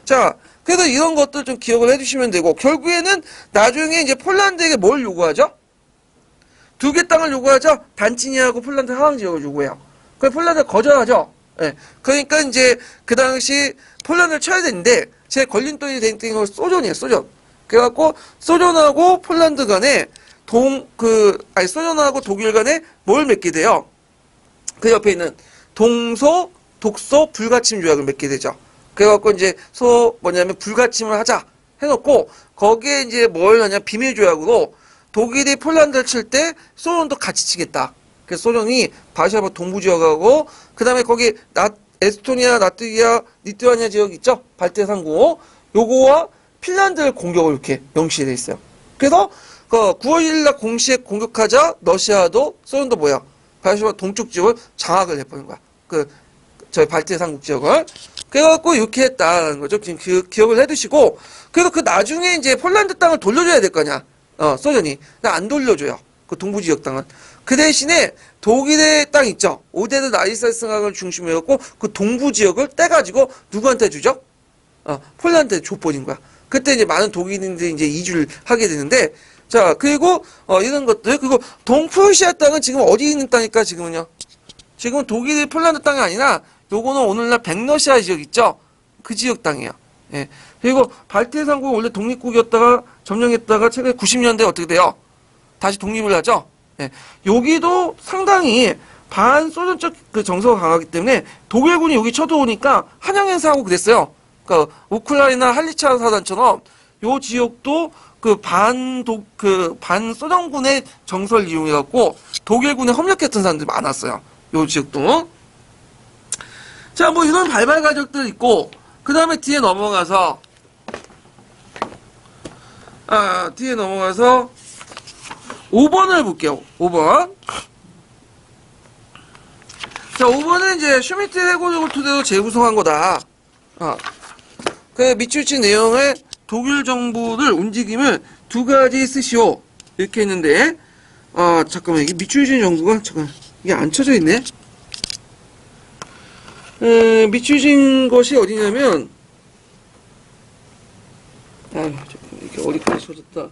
자, 그래서 이런 것들 좀 기억을 해주시면 되고, 결국에는 나중에 이제 폴란드에게 뭘 요구하죠? 두 개 땅을 요구하죠? 단치니하고 폴란드 하강 지역을 요구해요. 그래서 폴란드가 거절하죠? 예. 그러니까 이제 그 당시 폴란드를 쳐야 되는데, 제 걸림돌이 된 게 소련이에요, 소련. 그래갖고, 소련하고 폴란드 간에 소련하고 독일 간에 뭘 맺게 돼요? 그 옆에 있는 동소, 독소, 불가침 조약을 맺게 되죠. 그래갖고 이제 뭐냐면 불가침을 하자 해놓고 거기에 이제 뭘 하냐 비밀 조약으로 독일이 폴란드를 칠 때 소련도 같이 치겠다. 그래서 소련이 바샤바 동부 지역하고 그 다음에 거기 에스토니아, 라트비아, 리투아니아 지역 있죠? 발트 상국 요거와 핀란드를 공격을 이렇게 명시해 돼 있어요. 그래서 9월 1일 날 공식 공격하자 러시아도 소련도 뭐야? 바샤바 동쪽 지역을 장악을 해버린 거야. 저희 발트 상국 지역을. 그래갖고 이렇게 했다는 거죠. 지금 기억을 해두시고 그래서 그 나중에 이제 폴란드 땅을 돌려줘야 될 거냐? 소련이. 근데 안 돌려줘요. 그 동부 지역 땅은. 그 대신에 독일의 땅 있죠. 오데르 나이살스강을 중심으로 해갖고 그 동부 지역을 떼가지고 누구한테 주죠? 폴란드에 줘버린 거야. 그때 이제 많은 독일인들이 이제 이주를 하게 되는데, 자, 그리고, 이런 것들, 그리고 동프로시아 땅은 지금 어디 있는 땅일까, 지금은요? 지금은 독일의 폴란드 땅이 아니라, 요거는 오늘날 백러시아 지역 있죠? 그 지역 땅이에요. 예. 그리고 발트 상국은 원래 독립국이었다가 점령했다가 최근에 90년대에 어떻게 돼요? 다시 독립을 하죠? 예. 여기도 상당히 반소련적 그 정서가 강하기 때문에 독일군이 여기 쳐들어오니까 한양 행사하고 그랬어요. 그러니까 우크라이나 할리차 사단처럼 요 지역도 반소련군의 정서를 이용해갖고 독일군에 협력했던 사람들이 많았어요. 요 지역도. 자, 뭐 이런 발발 가족들 있고, 그 다음에 뒤에 넘어가서 5번을 볼게요. 5번. 자, 5번은 이제 슈미트 해고력을 토대로 재구성한 거다. 그 밑줄친 내용을 독일 정부를 움직임을 두 가지 쓰시오. 이렇게 했는데, 잠깐만, 이게 밑줄친 정부가, 잠깐만, 이게 안 쳐져 있네? 밑줄친 것이 어디냐면, 잠깐만, 이렇게 어디까지 쳐졌다.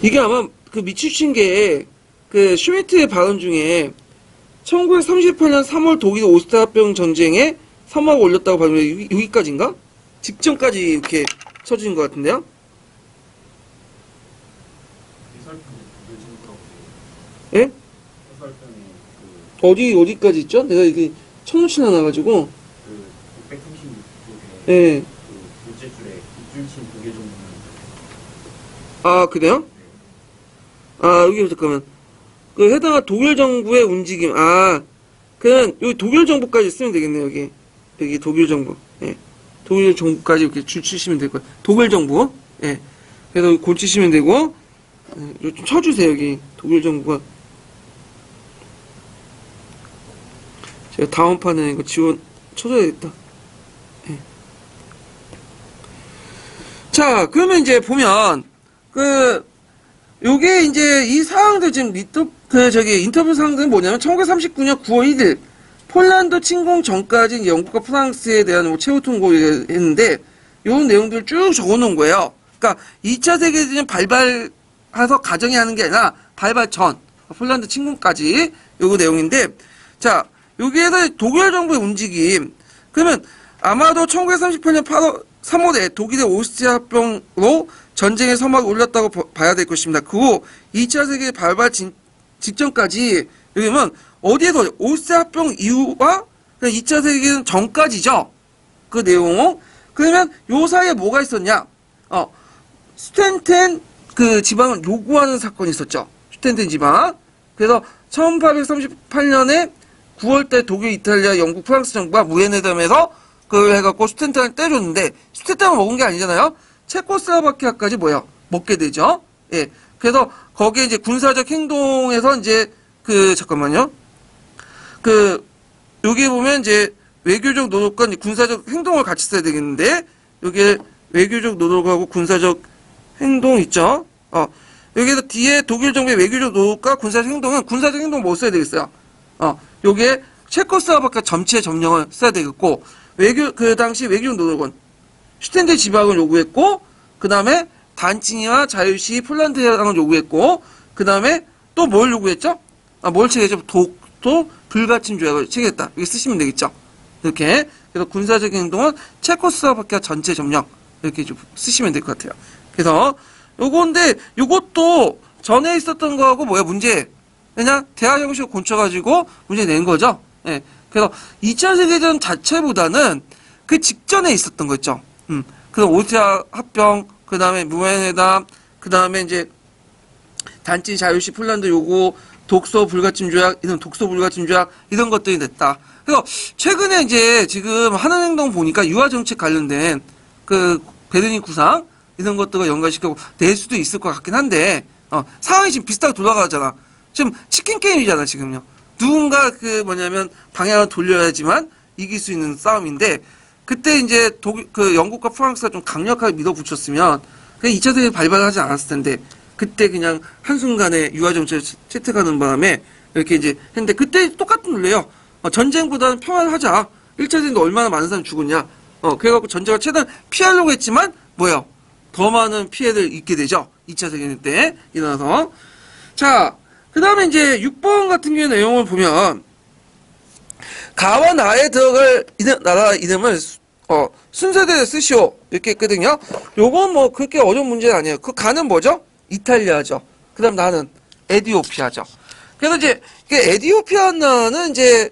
이게 아마 그 밑줄친 게 그 슈미트의 발언 중에 1938년 3월 독일 오스트리아병 전쟁에 사망을 올렸다고 발언해. 여기까지인가? 직전까지 이렇게 쳐진 것 같은데요? 예? 어디까지 있죠? 내가 이게 쳐놓지 않아가지고. 그 636쪽에 예. 그 둘째 줄에 입줄친 독일 정부는. 아, 그래요? 여기 잠깐만. 그 해당한 독일 정부의 움직임. 그냥 여기 독일 정부까지 쓰면 되겠네요. 여기 독일 정부. 예. 독일 정부까지 이렇게 줄 치시면 될 거예요. 독일 정부. 예. 그래서 골 치시면 되고, 좀 쳐주세요. 여기 독일 정부가. 제가 다음 판에 이거 쳐줘야겠다. 예. 자, 그러면 이제 보면 요게 이제 이 사항들 지금 인터뷰 사항들은 뭐냐면 1939년 9월 1일 폴란드 침공 전까지 영국과 프랑스에 대한 뭐 최후 통보를 했는데 요 내용들을 쭉 적어 놓은 거예요. 그러니까 2차 세계대전 발발해서 가정이 하는 게 아니라 발발 전 폴란드 침공까지 요거 내용인데, 자, 여기에서 독일 정부의 움직임. 그러면 아마도 1938년 3월에 독일의 오스트리아 합병으로 전쟁의 서막을 올렸다고 봐야 될 것입니다. 그 후 2차 세계 발발 직전까지, 여기면 어디에서 오스트리아 합병 이후와 2차 세계는 전까지죠. 그 내용. 그러면 요 사이에 뭐가 있었냐? 스텐텐 그 지방을 요구하는 사건이 있었죠. 스텐텐 지방. 그래서 1838년에 9월달 독일, 이탈리아, 영국, 프랑스 정부가 무해회담에서 그걸 해갖고 스텐텐을 떼줬는데, 스텐텐을 먹은 게 아니잖아요. 체코슬로바키아까지 먹게 되죠. 예. 그래서 거기에 이제 군사적 행동에서 이제 잠깐만요. 여기 보면 이제 외교적 노력과 이제 군사적 행동을 같이 써야 되겠는데, 여기에 외교적 노력하고 군사적 행동 있죠. 여기에서 뒤에 독일 정부의 외교적 노력과 군사적 행동은 군사적 행동 뭐 써야 되겠어요? 요게 체코슬로바키아 전체 점령을 써야 되겠고, 그 당시 외교적 노력은 슈텐데 지방을 요구했고, 그 다음에 단친이와 자유시 폴란드 해방을 요구했고, 그 다음에 또 뭘 요구했죠? 뭘 체결했죠? 독도 불가침 조약을 체결했다. 이렇게 쓰시면 되겠죠? 이렇게. 그래서 군사적인 행동은 체코슬로바키아 전체 점령. 이렇게 좀 쓰시면 될 것 같아요. 그래서 요건데, 요것도 전에 있었던 거하고 뭐야, 문제. 그냥 대화 형식을 곤쳐가지고 문제 낸 거죠. 예. 그래서 2차 세계대전 자체보다는 그 직전에 있었던 거 있죠. 그 오스트리아 합병, 그 다음에 무엔회담, 그 다음에 이제 단지 자유시 폴란드 요구, 독소 불가침 조약, 이런 독소 불가침 조약, 이런 것들이 냈다. 그래서 최근에 이제 지금 하는 행동 보니까 유화 정책 관련된 그 베르린 구상, 이런 것들과 연관시키고 낼 수도 있을 것 같긴 한데, 상황이 지금 비슷하게 돌아가잖아. 지금 치킨 게임이잖아, 지금요. 누군가 그 뭐냐면 방향을 돌려야지만 이길 수 있는 싸움인데, 그때 이제 영국과 프랑스가 좀 강력하게 밀어붙였으면, 그냥 2차 대전 발발하지 않았을 텐데, 그때 그냥 한순간에 유화정책을 채택하는 바람에 이렇게 이제 했는데, 그때 똑같은 논리예요. 전쟁보다는 평화를 하자. 1차 대전도 얼마나 많은 사람이 죽었냐. 그래갖고 전쟁을 최대한 피하려고 했지만, 뭐예요? 더 많은 피해를 입게 되죠. 2차 세계대전 때 일어나서. 자, 그 다음에 이제 6번 같은 경우의 내용을 보면, 가와 나에 들어갈 나라 이름을 순서대로 쓰시오. 이렇게 했거든요. 요건 뭐 그렇게 어려운 문제는 아니에요. 그 가는 뭐죠? 이탈리아죠. 그 다음 나는 에티오피아죠. 그래서 이제 에티오피아는 이제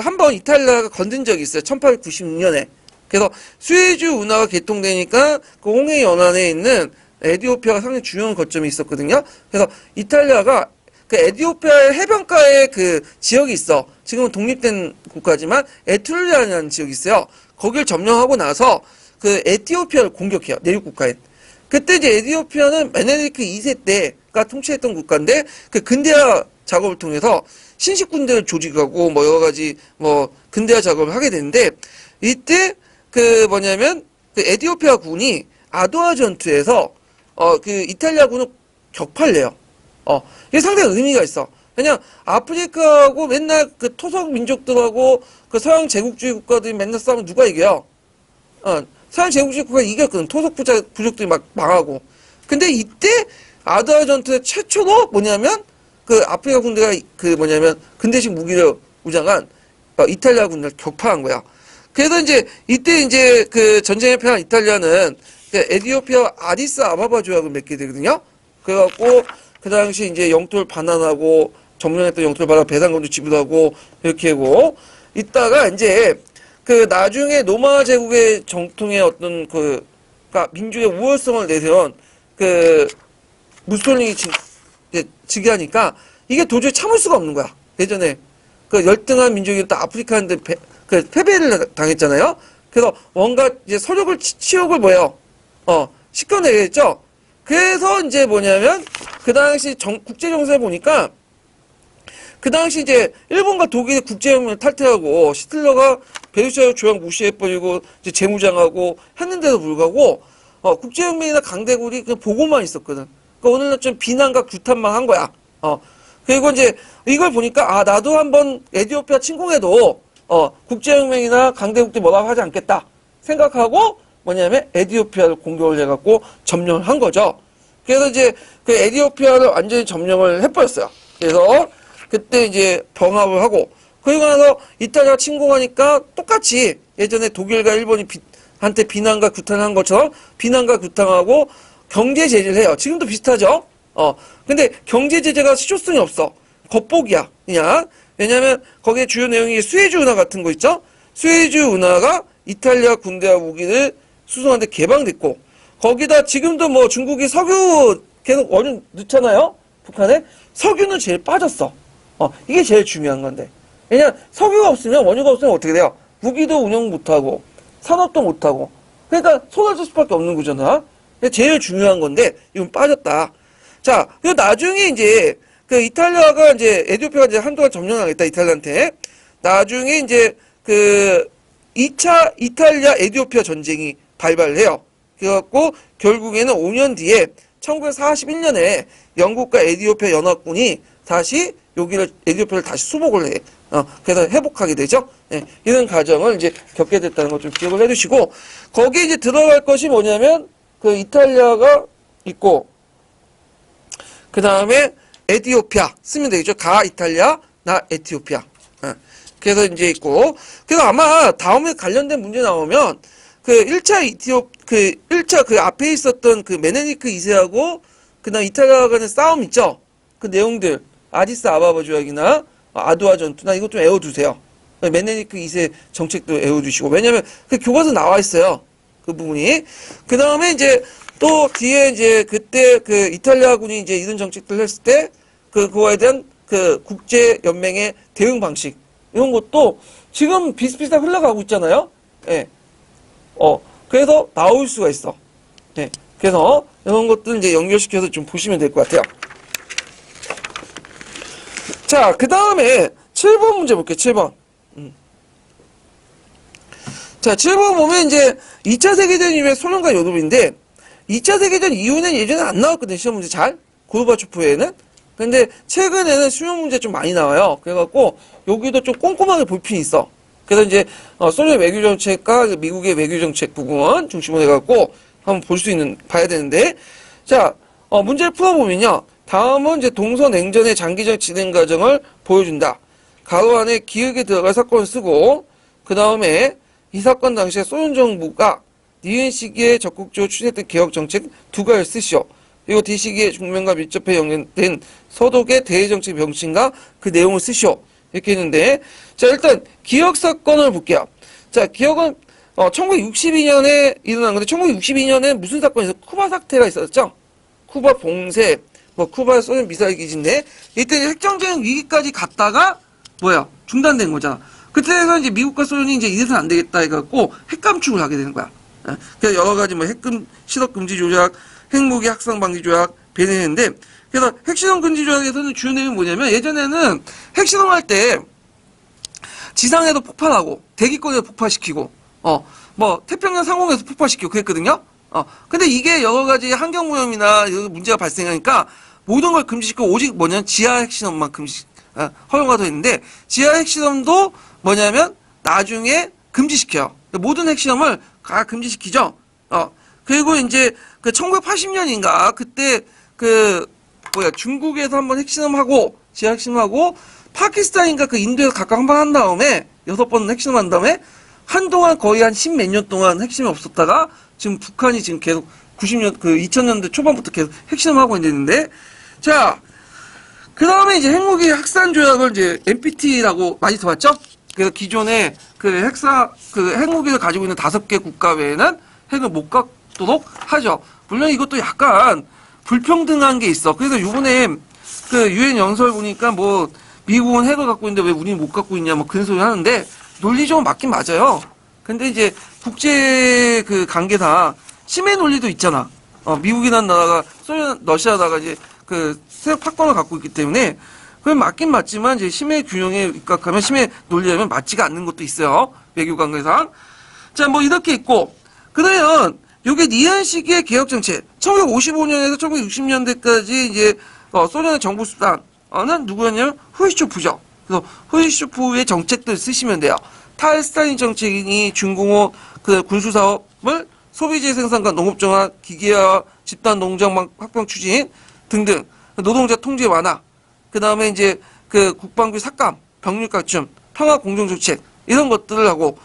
한번 이탈리아가 건든 적이 있어요. 1896년에. 그래서 수에즈 운하가 개통되니까 그 홍해 연안에 있는 에티오피아가 상당히 중요한 거점이 있었거든요. 그래서 이탈리아가 그 에티오피아의 해변가에 그 지역이 있어. 지금은 독립된 국가지만 에툴리아라는 지역이 있어요. 거길 점령하고 나서 그 에티오피아를 공격해요. 내륙 국가에. 그때 이제 에티오피아는 메네lik 2세 때가 통치했던 국가인데 그 근대화 작업을 통해서 신식 군대를 조직하고 뭐 여러 가지 뭐 근대화 작업을 하게 되는데 이때 그 에티오피아 군이 아도아 전투에서 그 이탈리아 군을 격파를 해요. 이게 상당히 의미가 있어. 그냥 아프리카하고 맨날 그 토속 민족들하고 그 서양 제국주의 국가들이 맨날 싸우면 누가 이겨요? 서양 제국주의 국가가 이겼거든. 토속 부족들이 막 망하고. 근데 이때 아드아 전투의 최초로 뭐냐면 그 아프리카 군대가 근대식 무기를 무장한 이탈리아 군대를 격파한 거야. 그래서 이제 이때 이제 그 전쟁에 패한 이탈리아는 에티오피아 아디스 아바바 조약을 맺게 되거든요. 그래갖고 그 당시 이제 영토를 반환하고 점령했던 영토를 받아 배상금도 지불하고 이렇게 하고 있다가 이제 그 나중에 로마 제국의 정통의 어떤 그러니까 민족의 우월성을 내세운 그 무솔리니 즉위하니까 이게 도저히 참을 수가 없는 거야. 예전에 그 열등한 민족이었던 아프리카인데 패배를 당했잖아요. 그래서 뭔가 이제 서력을 치욕을 시켜내겠죠. 그래서 이제 뭐냐면 그 당시 국제 정세에 보니까 그 당시 이제 일본과 독일의 국제혁명을 탈퇴하고 히틀러가 베르사유 조약 무시해버리고 이제 재무장하고 했는데도 불구하고 국제혁명이나 강대국이 그냥 보고만 있었거든. 그러니까 오늘날 좀 비난과 규탄만 한 거야. 그리고 이제 이걸 보니까 나도 한번 에티오피아 침공해도 국제혁명이나 강대국들이 뭐라고 하지 않겠다 생각하고 뭐냐면 에티오피아를 공격을 해갖고 점령을 한 거죠. 그래서 이제 그 에티오피아를 완전히 점령을 해버렸어요. 그래서 그때 이제 병합을 하고 그리고 나서 이탈리아가 침공하니까 똑같이 예전에 독일과 일본이 한테 비난과 규탄을 한 것처럼 비난과 규탄하고 경제 제재를 해요. 지금도 비슷하죠. 근데 경제 제재가 실효성이 없어. 겉보기야. 그냥 왜냐면 거기에 주요 내용이 수에즈 운하 같은 거 있죠. 수에즈 운하가 이탈리아 군대와 무기를 수송하는데 개방됐고 거기다 지금도 뭐 중국이 석유 계속 원유 넣잖아요. 북한에 석유는 제일 빠졌어. 이게 제일 중요한 건데. 왜냐 석유가 없으면 원유가 없으면 어떻게 돼요? 무기도 운영 못하고 산업도 못하고 그러니까 쏟아질 수밖에 없는 거잖아. 제일 중요한 건데 이건 빠졌다. 자, 그리고 나중에 이제 그 이탈리아가 이제 에티오피아가 이제 한동안 점령하겠다 이탈리아한테. 나중에 이제 그 2차 이탈리아 에티오피아 전쟁이 발발해요. 그래갖고 결국에는 5년 뒤에 1941년에 영국과 에티오피아 연합군이 다시 여기를 에티오피아를 다시 수복을 해. 그래서 회복하게 되죠. 예, 이런 과정을 이제 겪게 됐다는 걸 좀 기억을 해두시고 거기에 이제 들어갈 것이 뭐냐면 그 이탈리아가 있고, 그 다음에 에티오피아 쓰면 되겠죠. 가 이탈리아, 나 에티오피아. 그래서 이제 있고, 그래서 아마 다음에 관련된 문제 나오면 그 1차 그 앞에 있었던 그 메네니크 2세하고 그다음 이탈리아 간의 싸움 있죠. 그 내용들 아디스 아바바 조약이나 아두아 전투나 이것 좀 외워두세요. 메네니크 2세 정책도 외워두시고, 왜냐면 그 교과서 나와 있어요. 그 부분이. 그 다음에 이제 또 뒤에 이제 그때 그 이탈리아군이 이제 이런 정책들을 했을 때 그거에 대한 그 국제 연맹의 대응 방식 이런 것도 지금 비슷비슷하게 흘러가고 있잖아요. 예. 그래서 나올 수가 있어. 예. 그래서 이런 것들 이제 연결시켜서 좀 보시면 될 것 같아요. 자, 그 다음에 7번 문제 볼게요. 7번. 자, 7번 보면 이제 2차 세계대전 이후에 소련과 유럽인데 2차 세계대전 이후에는 예전에 안 나왔거든요. 시험 문제 잘. 고르바초프에는. 근데 최근에는 수능 문제 좀 많이 나와요. 그래갖고 여기도 좀 꼼꼼하게 볼 필요 있어. 그래서 이제 소련 외교 정책과 미국의 외교 정책 부분 중심으로 해갖고 한번 봐야 되는데, 자, 문제를 풀어보면요. 다음은 이제 동서냉전의 장기적 진행 과정을 보여준다. 가로 안에 기획에 들어갈 사건을 쓰고, 그 다음에 이 사건 당시에 소련 정부가 니은 시기에 적극적으로 추진했던 개혁 정책 두 가지를 쓰시오. 그리고 D 시기에 중면과 밀접해 연결된 서독의 대외정책 명칭과 그 내용을 쓰시오. 이렇게 했는데, 자, 일단 기억 사건을 볼게요. 자, 기억은 1962년에 일어난 건데, 1962년에 무슨 사건이 있었어? 쿠바 사태가 있었죠. 쿠바 봉쇄, 쿠바 소련 미사일 기지인데, 이때 핵정쟁 위기까지 갔다가 중단된 거잖아. 그때에서 이제 미국과 소련이 이제 이래서는 안 되겠다 해갖고 핵 감축을 하게 되는 거야. 그래서 여러 가지 실업 금지 조약, 핵무기 확산 방지 조약 배내는데, 그래서 핵실험 금지 조약에서는 주요 내용이 뭐냐면, 예전에는 핵실험할 때 지상에도 폭발하고 대기권에도 폭발시키고 태평양 상공에서 폭발시키고 그랬거든요. 근데 이게 여러 가지 환경오염이나 이런 문제가 발생하니까 모든 걸 금지시키고 오직 지하 핵실험만 허용가 돼 있는데, 지하 핵실험도 뭐냐면 나중에 금지시켜요. 모든 핵실험을 다 금지시키죠. 그리고 이제 그 1980년인가 그때 중국에서 한번 핵실험하고 지하 핵실험하고 파키스탄인가 그 인도에서 각각 한 번 한 다음에 6번 핵실험한 다음에 한동안 거의 한 10몇 년 동안 핵실험이 없었다가 지금 북한이 지금 계속 2000년대 초반부터 계속 핵실험하고 있는데, 자, 그 다음에 이제 핵무기 확산 조약을 이제 NPT라고 많이 들어봤죠? 그래서 기존에 핵무기를 가지고 있는 5개 국가 외에는 핵을 못 갖도록 하죠. 물론 이것도 약간 불평등한 게 있어. 그래서 요번에 유엔 연설 보니까 미국은 핵을 갖고 있는데 왜 우리는 못 갖고 있냐 그런 소리 하는데, 논리적으로 맞긴 맞아요. 근데 이제 국제 관계상 침해 논리도 있잖아. 미국이라는 나라가 러시아다가 이제 세력 파권을 갖고 있기 때문에 그건 맞긴 맞지만 이제 심해 균형에 입각하면 심해 논리라면 맞지가 않는 것도 있어요. 외교 관계상. 자, 이렇게 있고, 그러면 요게 니은 시기의 개혁 정책 1955년에서 1960년대까지 이제 소련의 정부 수단은 누구였냐면 후르시초프죠. 그래서 후르시초프의 정책들 쓰시면 돼요. 탈스타린 정책이니 중공업 군수 사업을 소비재 생산과 농업 정화, 기계화, 집단 농장 확장 추진 등등, 노동자 통제 완화, 그 다음에 이제 국방비 삭감, 병력 갖춤, 평화 공정 정책 이런 것들을 하고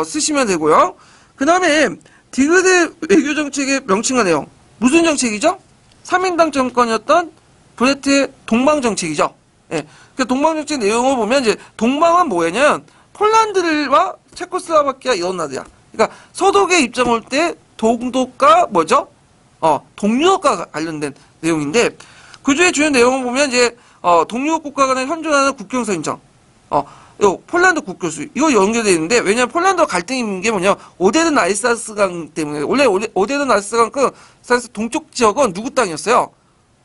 쓰시면 되고요. 그 다음에 디그대 외교 정책의 명칭과 내용, 무슨 정책이죠? 3인당 정권이었던 브레트의 동방 정책이죠. 예. 그 동방 정책 내용을 보면 이제 동방은 뭐냐면 폴란드와 체코슬로바키아 이런 나라야. 그러니까 서독의 입장 올 때 동독과 동유럽과 관련된 내용인데, 그 중에 주요 내용을 보면 이제 동유럽 국가 간에 현존하는 국경선 인정, 요 폴란드 국교수 이거 연결되어 있는데, 왜냐면 폴란드와 갈등이 있는 게 뭐냐, 오데른 알사스강 때문에. 원래 오데른 알사스강 동쪽 지역은 누구 땅이었어요?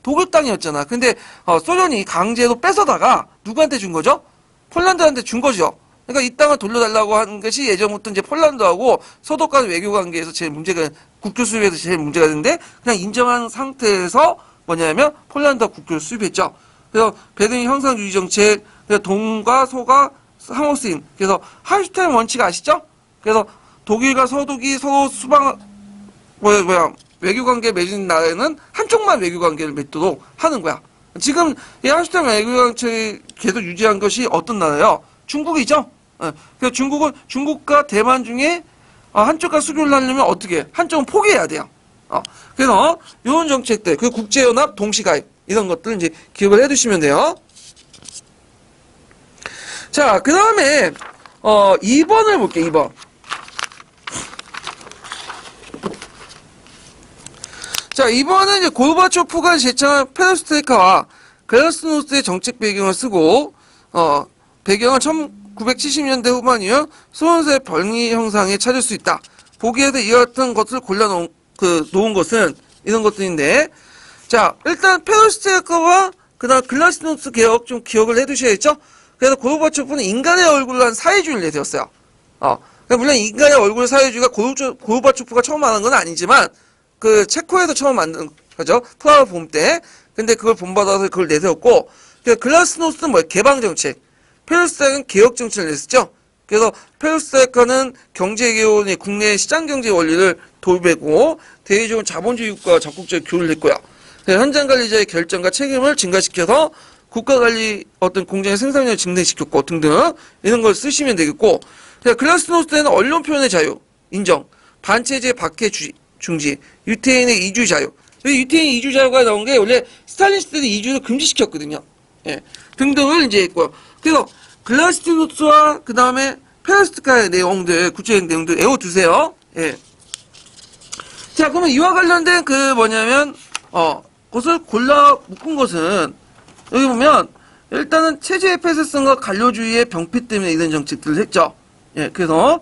독일 땅이었잖아. 근데 소련이 강제로 뺏어다가 누구한테 준 거죠? 폴란드한테 준 거죠. 그러니까 이 땅을 돌려달라고 하는 것이 예전부터 이제 폴란드하고 서독 간 외교 관계에서 제일 문제가, 국교 수입에서 제일 문제가 되는데, 그냥 인정한 상태에서 뭐냐면 폴란드와 국교를 수입했죠. 그래서 베르린 형상주의 정책, 그래서 동과 소가 상호 쓰임, 그래서 할슈타인 원칙 아시죠? 그래서 독일과 서독이 서로 외교관계 맺은 나라에는 한쪽만 외교관계를 맺도록 하는 거야. 지금 이 한시점 외교관계 계속 유지한 것이 어떤 나라예요? 중국이죠. 그래서 중국은 중국과 대만 중에 한쪽과 수교를 하려면 어떻게? 한쪽은 포기해야 돼요. 그래서 이런 정책들, 그 국제연합 동시가입 이런 것들 이제 기억을 해두시면 돼요. 자, 그 다음에 2번을 볼게요. 2번. 자, 2번은 이제 고르바초프가 제청한 페레스트로이카와 글라스노스트의 정책 배경을 쓰고 배경은 1970년대 후반이요. 소련의 벌미 형상에 찾을 수 있다. 보기에도 이와 같은 것을 골라놓은 놓은 것은 이런 것들인데, 자, 일단 페레스트로이카와 그다음 글라스노스트 개혁 좀 기억을 해두셔야겠죠. 그래서 고르바초프는 인간의 얼굴로 한 사회주의를 내세웠어요. 그러니까 물론 인간의 얼굴 사회주의가 고르바초프가 처음 하는 건 아니지만 그 체코에서 처음 만든 거죠. 프라하 봄 때. 근데 그걸 본받아서 그걸 내세웠고, 글라스노스는 뭐예요? 개방 정책. 페레스트로이카는 개혁 정책을 냈었죠. 그래서 페레스트로이카는 경제개혁의 국내 시장 경제 원리를 도입하고 대외적인 자본주의 국가와 적극적인 교류를 했고요. 현장 관리자의 결정과 책임을 증가시켜서 국가 관리 어떤 공장의 생산력을 증대시켰고 등등 이런 걸 쓰시면 되겠고, 글라스노스트는 언론 표현의 자유 인정, 반체제 박해 중지, 유태인의 이주 자유. 유태인 이주 자유가 나온 게 원래 스탈린 시대도 이주를 금지시켰거든요. 예, 등등을 이제 했고요. 그래서 글라스노스트와 그 다음에 페레스트로이카의 내용들, 구체적인 내용들 외워두세요. 예. 자, 그러면 이와 관련된 그 뭐냐면 그것을 골라 묶은 것은 여기 보면 일단은 체제의 폐쇄성과 관료주의의 병폐 때문에 이런 정책들을 했죠. 예, 그래서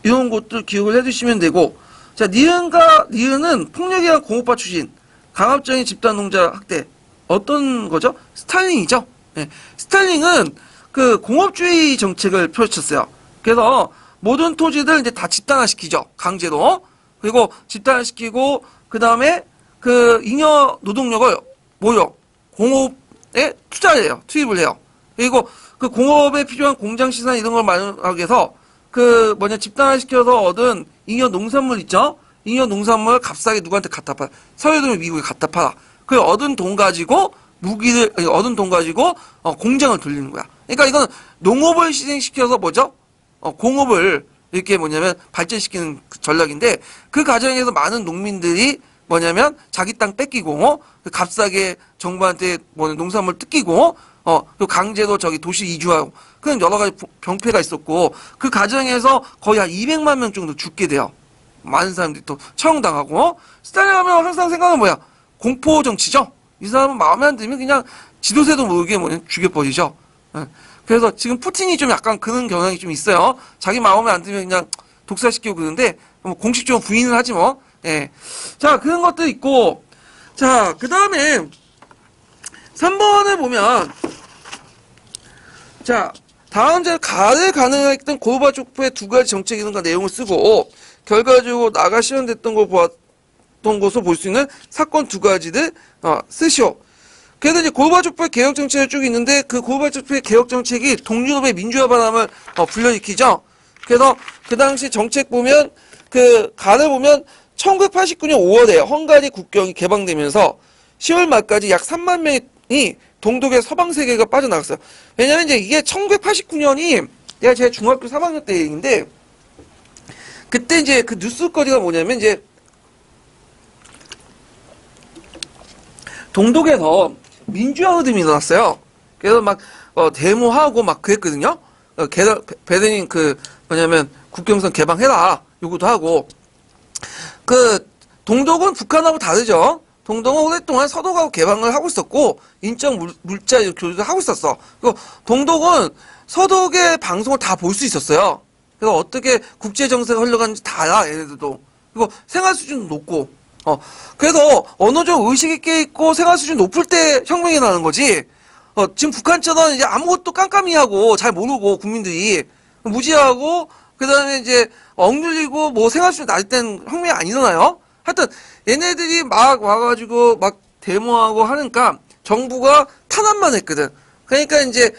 이런 것들 기억을 해두시면 되고, 자, 니은은 폭력에 의한 공업화 추진, 강압적인 집단농자 학대. 어떤 거죠? 스탈린이죠. 예, 스탈린은 그 공업주의 정책을 펼쳤어요. 그래서 모든 토지들 이제 다 집단화시키죠. 강제로. 그리고 집단화시키고 그 다음에 그 잉여 노동력을 공업에 투입을 해요. 그리고 그 공업에 필요한 공장 시설 이런 걸 마련하기 위해서 집단화시켜서 얻은 잉여 농산물 있죠? 잉여 농산물 값싸게 누구한테 갖다 팔아. 서해도면 미국에 갖다 팔아. 그 얻은 돈 가지고 공장을 돌리는 거야. 그러니까 이건 농업을 희생시켜서 공업을 이렇게 발전시키는 전략인데, 그 과정에서 많은 농민들이 자기 땅 뺏기고, 값싸게 정부한테 농산물 뜯기고, 또 강제로 도시 이주하고, 그런 여러 가지 병폐가 있었고, 그 과정에서 거의 한 200만 명 정도 죽게 돼요. 많은 사람들이 또 처형당하고. 스탈린 하면 항상 생각은 뭐야? 공포 정치죠? 이 사람은 마음에 안 들면 그냥 지도새도 모르게 죽여버리죠. 그래서 지금 푸틴이 좀 약간 그런 경향이 좀 있어요. 자기 마음에 안 들면 그냥 독살시키고 그러는데, 공식적으로 부인을 하지 뭐. 예. 자, 그런 것도 있고. 자, 그 다음에 3번을 보면, 자, 다음 절 가를 가능했던 고르바초프의 두 가지 정책 이론과 내용을 쓰고, 결과적으로 나가 실현됐던 걸 보았던 것으로 볼 수 있는 사건 두 가지를 쓰시오. 그래서 이제 고르바초프의 개혁 정책이 쭉 있는데, 그 고르바초프의 개혁 정책이 동유럽의 민주화 바람을 불러일으키죠. 그래서 그 당시 정책 보면, 가를 보면 1989년 5월에 헝가리 국경이 개방되면서 10월 말까지 약 3만 명이 동독의 서방 세계가 빠져나갔어요. 왜냐면 이제 이게 1989년이 제가 중학교 3학년 때 얘기인데, 그때 이제 그 뉴스거리가 뭐냐면 이제 동독에서 민주화 흐름이 일어났어요. 그래서 데모하고 그랬거든요. 베르린 국경선 개방해라 요구도 하고. 동독은 북한하고 다르죠. 동독은 오랫동안 서독하고 개방을 하고 있었고, 인적 물자 교류도 하고 있었어. 그리고 동독은 서독의 방송을 다 볼 수 있었어요. 그래서 어떻게 국제 정세가 흘러가는지 다 알아, 얘네들도. 그리고 생활 수준도 높고. 그래서 어느 정도 의식이 깨있고 생활 수준이 높을 때 혁명이 나는 거지. 지금 북한처럼 이제 아무것도 깜깜이 하고 잘 모르고 국민들이 무지하고, 그 다음에 이제 억눌리고 생활 수준이 낮을 땐 혁명이 안 일어나요. 하여튼 얘네들이 막 와가지고 막 데모하고 하니까 정부가 탄압만 했거든. 그러니까 이제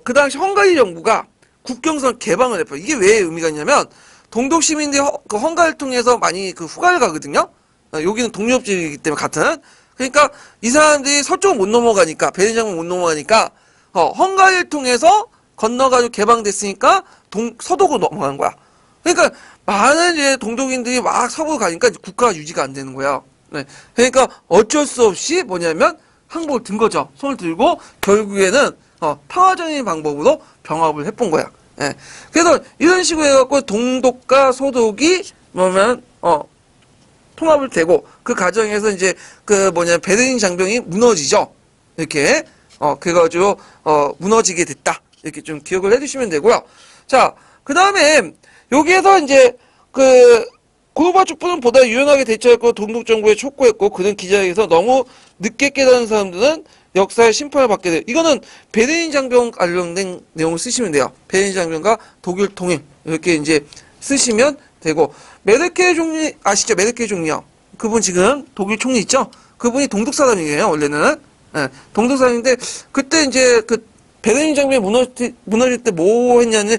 그 당시 헝가리 정부가 국경선 개방을 했어요. 이게 왜 의미가 있냐면, 동독 시민들이 그 헝가리를 통해서 많이 후가를 가거든요. 여기는 독립지이기 때문에 같은. 그러니까 이 사람들이 서쪽은 못 넘어가니까 베르린 장벽 못 넘어가니까 헝가리를 통해서 건너가지고 개방됐으니까 서독으로 넘어간 거야. 그러니까 많은 이제 동독인들이 막 서부로 가니까 국가가 유지가 안 되는 거야. 네. 그러니까 어쩔 수 없이 뭐냐면 항복을 든 거죠. 손을 들고 결국에는 평화적인 방법으로 병합을 해본 거야. 예. 그래서 이런 식으로 해갖고 동독과 서독이 뭐냐면 통합을 되고 그 과정에서 이제 베르린 장벽이 무너지죠. 이렇게 그래가지고 무너지게 됐다. 이렇게 좀 기억을 해주시면 되고요. 자, 그 다음에 여기에서 이제 고르바초프는 보다 유연하게 대처했고 동독 정부에 촉구했고 그는 기자회견에서 너무 늦게 깨달은 사람들은 역사의 심판을 받게 돼요. 이거는 베르린 장벽 관련된 내용을 쓰시면 돼요. 베르린 장벽과 독일 통일 이렇게 이제 쓰시면 되고 메르켈 총리 아시죠? 메르켈 총리요. 그분 지금 독일 총리 있죠? 그분이 동독 사람이에요. 원래는 네, 동독 사람인데 그때 이제 베르린 장벽이 무너질 때 뭐 했냐는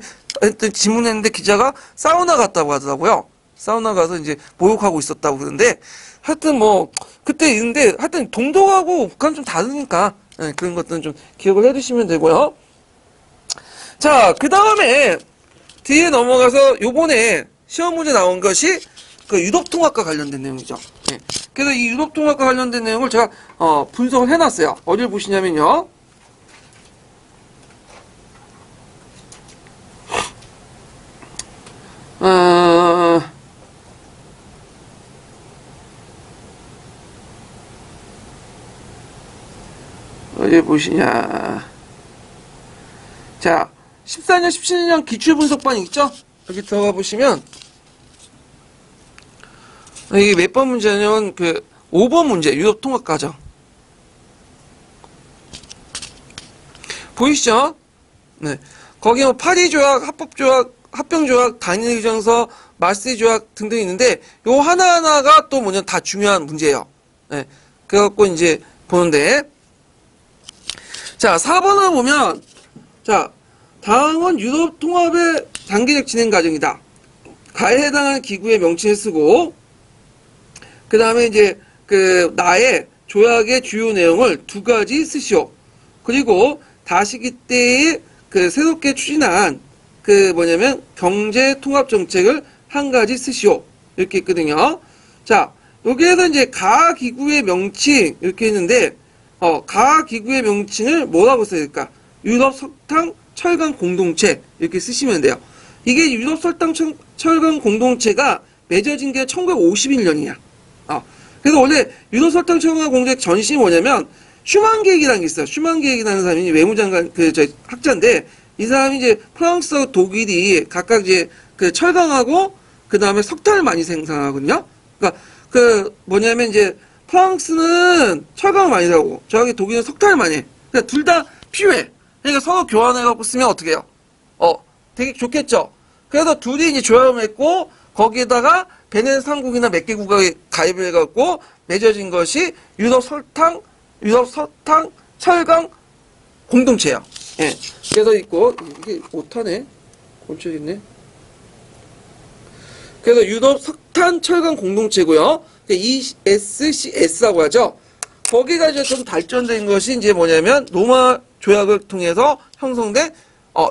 질문했는데 기자가 사우나 갔다고 하더라고요. 사우나 가서 이제 목욕하고 있었다고 그러는데 하여튼 뭐 그때 있는데 하여튼 동독하고 북한 좀 다르니까 네, 그런 것들은 좀 기억을 해두시면 되고요. 자, 그 다음에 뒤에 넘어가서 요번에 시험 문제 나온 것이 유럽통합과 관련된 내용이죠. 네. 그래서 이 유럽통합과 관련된 내용을 제가 분석을 해놨어요. 어디를 보시냐면요. 어디 보시냐. 자, 14년, 17년 기출분석반 있죠? 여기 들어가 보시면, 이게 몇 번 문제냐면, 5번 문제, 유럽통합 과정. 보이시죠? 네. 거기 뭐 파리조약, 합법조약, 합병조약, 단일규정서, 마스트조약 등등 있는데, 요 하나하나가 또 뭐냐, 다 중요한 문제예요. 네. 그래갖고 이제 보는데, 자, 4번을 보면, 자, 다음은 유럽 통합의 단계적 진행 과정이다. 가에 해당하는 기구의 명칭을 쓰고, 그 다음에 이제, 나의 조약의 주요 내용을 2가지 쓰시오. 그리고 다시기 때에 새롭게 추진한 경제 통합 정책을 1가지 쓰시오. 이렇게 있거든요. 자, 여기에서 이제 가 기구의 명칭, 이렇게 있는데, 가 기구의 명칭을 뭐라고 써야 될까? 유럽 석탄 철강 공동체 이렇게 쓰시면 돼요. 이게 유럽 석탄 철강 공동체가 맺어진 게 1951년이야. 그래서 원래 유럽 석탄 철강 공동체 전신이 뭐냐면 슈만 계획이라는 게 있어요. 슈만 계획이라는 사람이 외무장관 학자인데 이 사람이 이제 프랑스와 독일이 각각 이제 철강하고 그 다음에 석탄을 많이 생산하거든요. 그러니까 이제 프랑스는 철강을 많이 사고 저기 독일은 석탄을 많이 해. 그러니까 둘 다 필요해. 그러니까 서로 교환해갖고 쓰면 어떻게 해요? 되게 좋겠죠. 그래서 둘이 이제 조약을 맺고 거기에다가 베네스 3국이나 몇 개국이 가입을 해갖고 맺어진 것이 유럽 석탄 철강 공동체예요. 예. 그래서 있고 이게 못하네. 곤충있네. 그래서 유럽 석탄 철강 공동체고요. ESCS라고 하죠. 거기가 이제 좀 발전된 것이 이제 뭐냐면 로마 조약을 통해서 형성된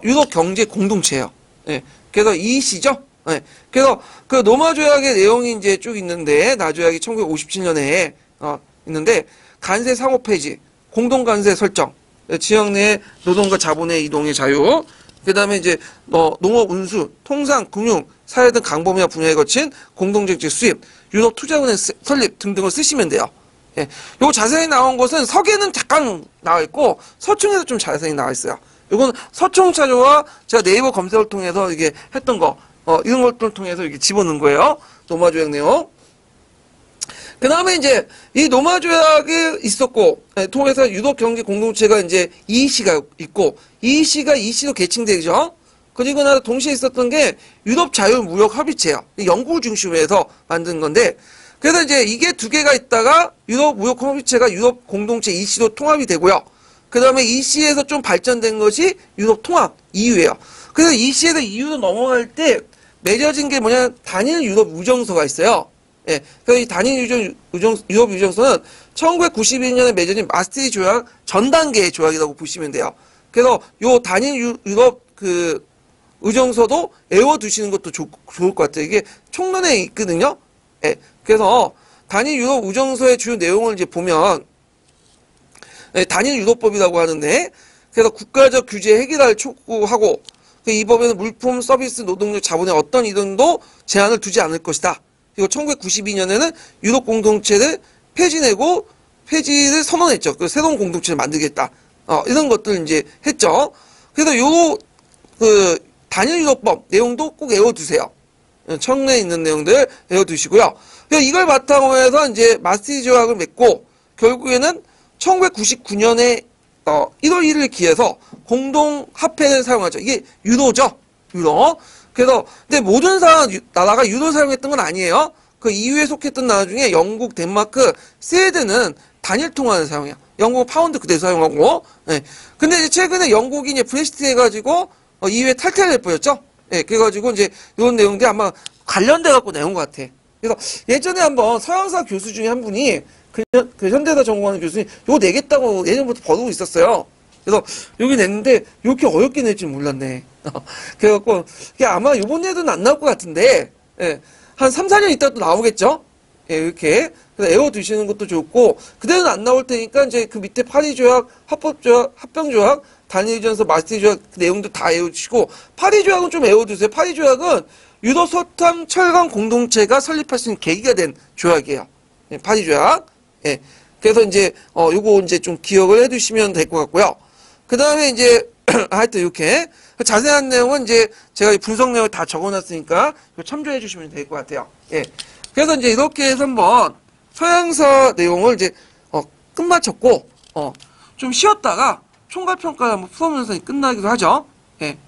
유럽 경제 공동체예요. 예. 그래서 EC죠. 예. 그래서 로마 조약의 내용이 이제 쭉 있는데 나조약이 1957년에 있는데 관세 상호 폐지, 공동 관세 설정, 지역 내 노동과 자본의 이동의 자유, 그다음에 이제 농업 운수, 통상, 금융, 사회 등 강범위와 분야에 거친 공동정책 수립, 유럽 투자은행 설립 등등을 쓰시면 돼요. 예. 요 자세히 나온 것은 서계는 잠깐 나와 있고 서충에도 좀 자세히 나와 있어요. 이건 서충 자료와 제가 네이버 검색을 통해서 이게 했던 거, 이런 것들을 통해서 이렇게 집어넣은 거예요. 로마 조약 내용. 그 다음에 이제 이 로마 조약이 있었고, 통해서 유럽 경제 공동체가 이제 EC가 있고, EC도 계층되죠. 그리고 나서 동시에 있었던 게 유럽 자유무역 협의체예요. 영국을 중심으로 해서 만든 건데, 그래서 이제 이게 2개가 있다가 유럽 무역 협의체가 유럽 공동체 EC로 통합이 되고요. 그 다음에 EC에서 좀 발전된 것이 유럽 통합 EU예요. 그래서 EC에서 EU로 넘어갈 때 맺어진 게 뭐냐, 단일 유럽 우정서가 있어요. 예. 그래서 이 단일 유럽 유정서는 1992년에 맺어진 마스트리히트 조약 전 단계의 조약이라고 보시면 돼요. 그래서 요 단일 유럽 그 의정서도 외워두시는 것도 좋을 것 같아요. 이게 총론에 있거든요. 예. 그래서 단일 유럽 의정서의 주요 내용을 이제 보면, 예, 단일 유럽법이라고 하는데, 그래서 국가적 규제 해결을 촉구하고, 이 법에는 물품, 서비스, 노동력, 자본의 어떤 이동도 제한을 두지 않을 것이다. 그리고 1992년에는 유럽 공동체를 폐지를 선언했죠. 그 새로운 공동체를 만들겠다. 이런 것들 이제 했죠. 그래서 단일 유럽법 내용도 꼭 외워두세요. 청문회에 있는 내용들 외워두시고요. 이걸 바탕으로 해서 이제 마스트리히트 조약을 맺고, 결국에는 1999년에 1월 1일 기해서 공동화폐를 사용하죠. 이게 유로죠. 유로. 그래서 근데 모든 나라가 유로 사용했던 건 아니에요. 그 이후에 속했던 나라 중에 영국, 덴마크, 스웨덴은 단일 통화를 사용해요. 영국은 파운드 그대로 사용하고. 예. 근데 이제 최근에 영국이 이제 브렉시트 해가지고 EU에 탈퇴를 해버렸죠. 예. 그래가지고 이제 이런 내용들이 아마 관련돼 갖고 내온 것 같아. 그래서 예전에 한번 서양사 교수 중에 한 분이 그 현대사 전공하는 교수님 요거 내겠다고 예전부터 버르고 있었어요. 그래서 여기 냈는데 이렇게 어렵게 낼 줄 몰랐네. 그래갖고 이게 아마 요번 에도는 안 나올 것 같은데, 예, 한 3, 4년 있다 또 나오겠죠? 예, 이렇게. 그래서 외워두시는 것도 좋고, 그대로는 안 나올 테니까 이제 그 밑에 파리조약, 합병조약, 단일유전서, 마스트리히트 조약 그 내용도 다 외워주시고, 파리조약은 좀 외워두세요. 파리조약은 유럽 서탄 철강 공동체가 설립할 수 있는 계기가 된 조약이에요. 예, 파리조약. 예. 그래서 이제, 요거 이제 좀 기억을 해두시면 될 것 같고요. 그 다음에 이제, 하여튼 이렇게. 자세한 내용은 이제 제가 이 분석 내용을 다 적어놨으니까 참조해 주시면 될 것 같아요. 예. 그래서 이제 이렇게 해서 한번 서양사 내용을 이제, 끝마쳤고, 좀 쉬었다가 총괄평가를 한번 풀어보면서 끝나기도 하죠. 예.